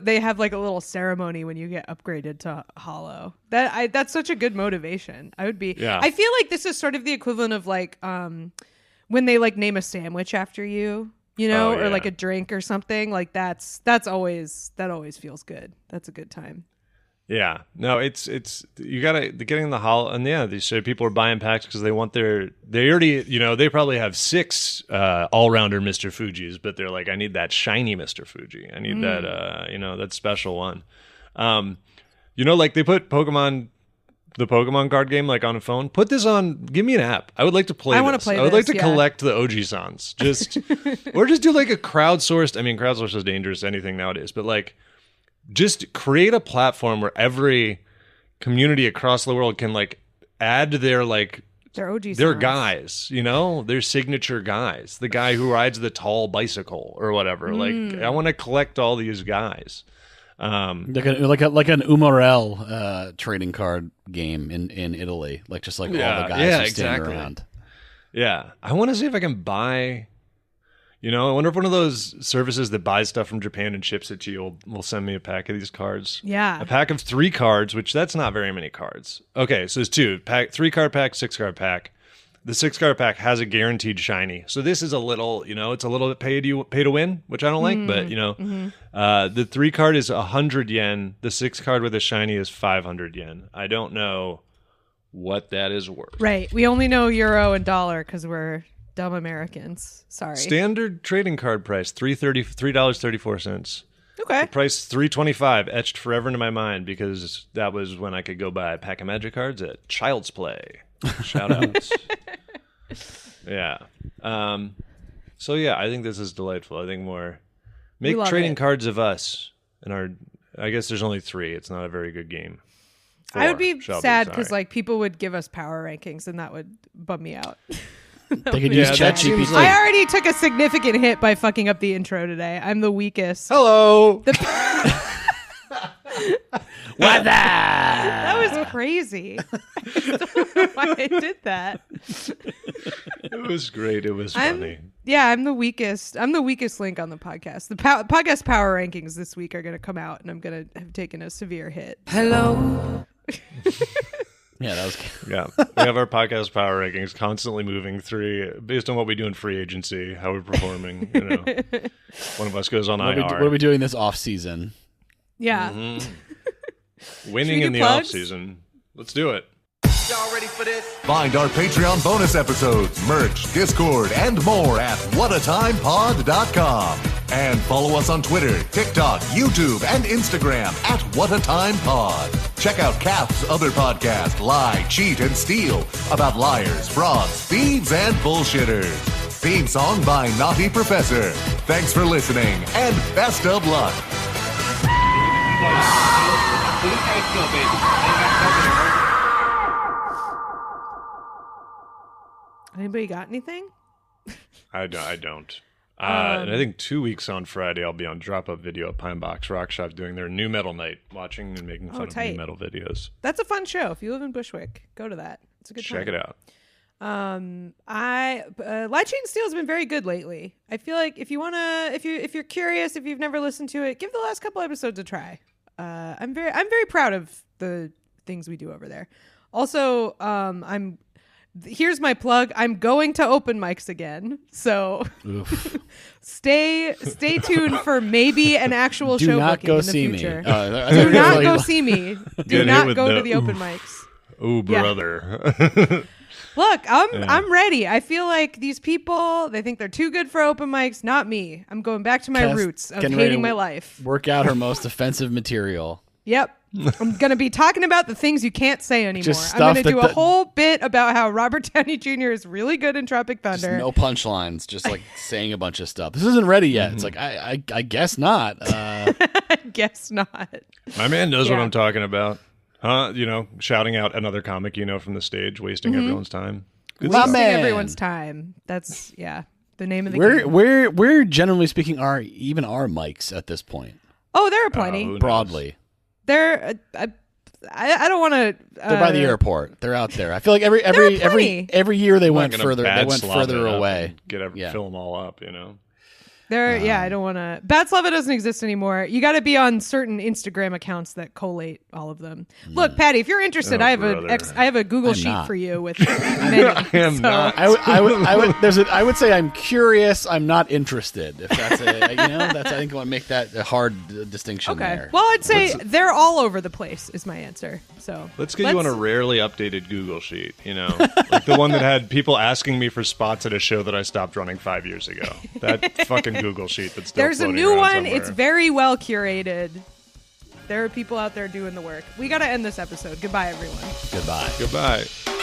they have like a little ceremony when you get upgraded to Hollow. That's such a good motivation. I would be. Yeah. I feel like this is sort of the equivalent of like when they like name a sandwich after you, or like a drink or something. Like that always feels good. That's a good time. Yeah, no, it's you gotta getting the hollow, and these people are buying packs because they want they already they probably have 6 all-rounder Mr. Fujis, but they're like, I need that shiny Mr. Fuji, I need that that special one. Like they put the Pokemon card game like on a phone. Put this on. Give me an app. I would like to play. I would like to collect the Oji-sans. Or just do like a crowdsourced. I mean, crowdsourced is dangerous. Anything nowadays, but like. Just create a platform where every community across the world can like add their OG their guys, their signature guys, the guy who rides the tall bicycle or whatever. Like I want to collect all these guys. Like an Umarell trading card game in Italy, like just like all the guys who stand around. Yeah, I want to see if I can buy. I wonder if one of those services that buys stuff from Japan and ships it to you will send me a pack of these cards. Yeah. A pack of 3 cards, which that's not very many cards. Okay, so there's 2. 3-card pack, 6-card pack. The 6-card pack has a guaranteed shiny. So this is a little, it's a little bit pay to win, which I don't like, but the 3-card is 100 yen. The 6-card with a shiny is 500 yen. I don't know what that is worth. Right. We only know euro and dollar because we're dumb Americans. Sorry. Standard trading card price $3.34. Okay. The price $3.25 etched forever into my mind because that was when I could go buy a pack of Magic cards at Child's Play. Shout outs. Yeah. So yeah, I think this is delightful. I think more Make love trading it. cards of us. I guess there's only 3. It's not a very good game. I would 4, be Shelby, sad because sorry. like people would give us power rankings and that would bum me out. They could use that seems ChatGPT. like- I already took a significant hit by fucking up the intro today. I'm the weakest. Hello. What That was crazy. I don't know why I did that. It was great. It was funny. I'm the weakest. I'm the weakest link on the podcast. The podcast power rankings this week are going to come out, and I'm going to have taken a severe hit. Hello. Yeah, that was. Yeah, we have our podcast power rankings constantly moving through based on what we do in free agency, how we're performing. You know, one of us goes on IR. What are we doing this off season? Yeah. Winning Should we in do the plugs? off season. Let's do it. Y'all ready for this? Find our Patreon bonus episodes, merch, Discord, and more at whatatimepod.com. And follow us on Twitter, TikTok, YouTube, and Instagram at whatatimepod. Check out Cap's other podcast, Lie, Cheat, and Steal, about liars, frauds, thieves, and bullshitters. Theme song by Naughty Professor. Thanks for listening, and best of luck. Anybody got anything? I don't. And I think 2 weeks on Friday, I'll be on Drop Up Video at Pine Box Rock Shop doing their new metal night, watching and making fun of tight. new metal videos. That's a fun show. If you live in Bushwick, go to that. It's a good Check time. it out. Lie, Cheat, and Steal has been very good lately. I feel like if you're curious, if you've never listened to it, give the last couple episodes a try. I'm very proud of the things we do over there. Also, here's my plug. I'm going to open mics again, so stay tuned for maybe an actual Do show not booking go in the see future. me. Do not go see me. Do Get hit not with go the to the open mics. Oh, Yeah. brother. Look, I'm ready. I feel like these people, they think they're too good for open mics. Not me. I'm going back to my Cass roots of getting ready hating to my life. Work out her most offensive material. Yep. I'm going to be talking about the things you can't say anymore. Just I'm going to stuff do a that- whole bit about how Robert Downey Jr. is really good in Tropic Just Thunder. no punchlines. Just like saying a bunch of stuff. This isn't ready yet. It's like I guess not. I guess not. My man knows what Yeah. I'm talking about. Huh? You know, shouting out another comic, from the stage, wasting everyone's time. Good My stuff. man. Everyone's time. That's, the name of the game. Where generally speaking are even our mics at this point? Oh, there are plenty. Who knows? Broadly, There, I don't want to. they're by the airport. They're out there. I feel like There are plenty. every year they I'm not went gonna further. They bad went slap further it up away. and Yeah. fill them all up, I don't want to. Bad Slava doesn't exist anymore. You got to be on certain Instagram accounts that collate all of them. Look, Patty, if you're interested, Oh, I have brother. I have a Google I'm sheet not. for you with many. I am So- not. I would say I'm curious. I'm not interested. If that's I think I want to make that a hard distinction Okay. there. Well, I'd say they're all over the place. Is my answer. So Let's get you on a rarely updated Google sheet, like the one that had people asking me for spots at a show that I stopped running 5 years ago. That fucking Google sheet that's still There's a floating new around one. somewhere. It's very well curated. There are people out there doing the work. We got to end this episode. Goodbye, everyone. Goodbye. Goodbye.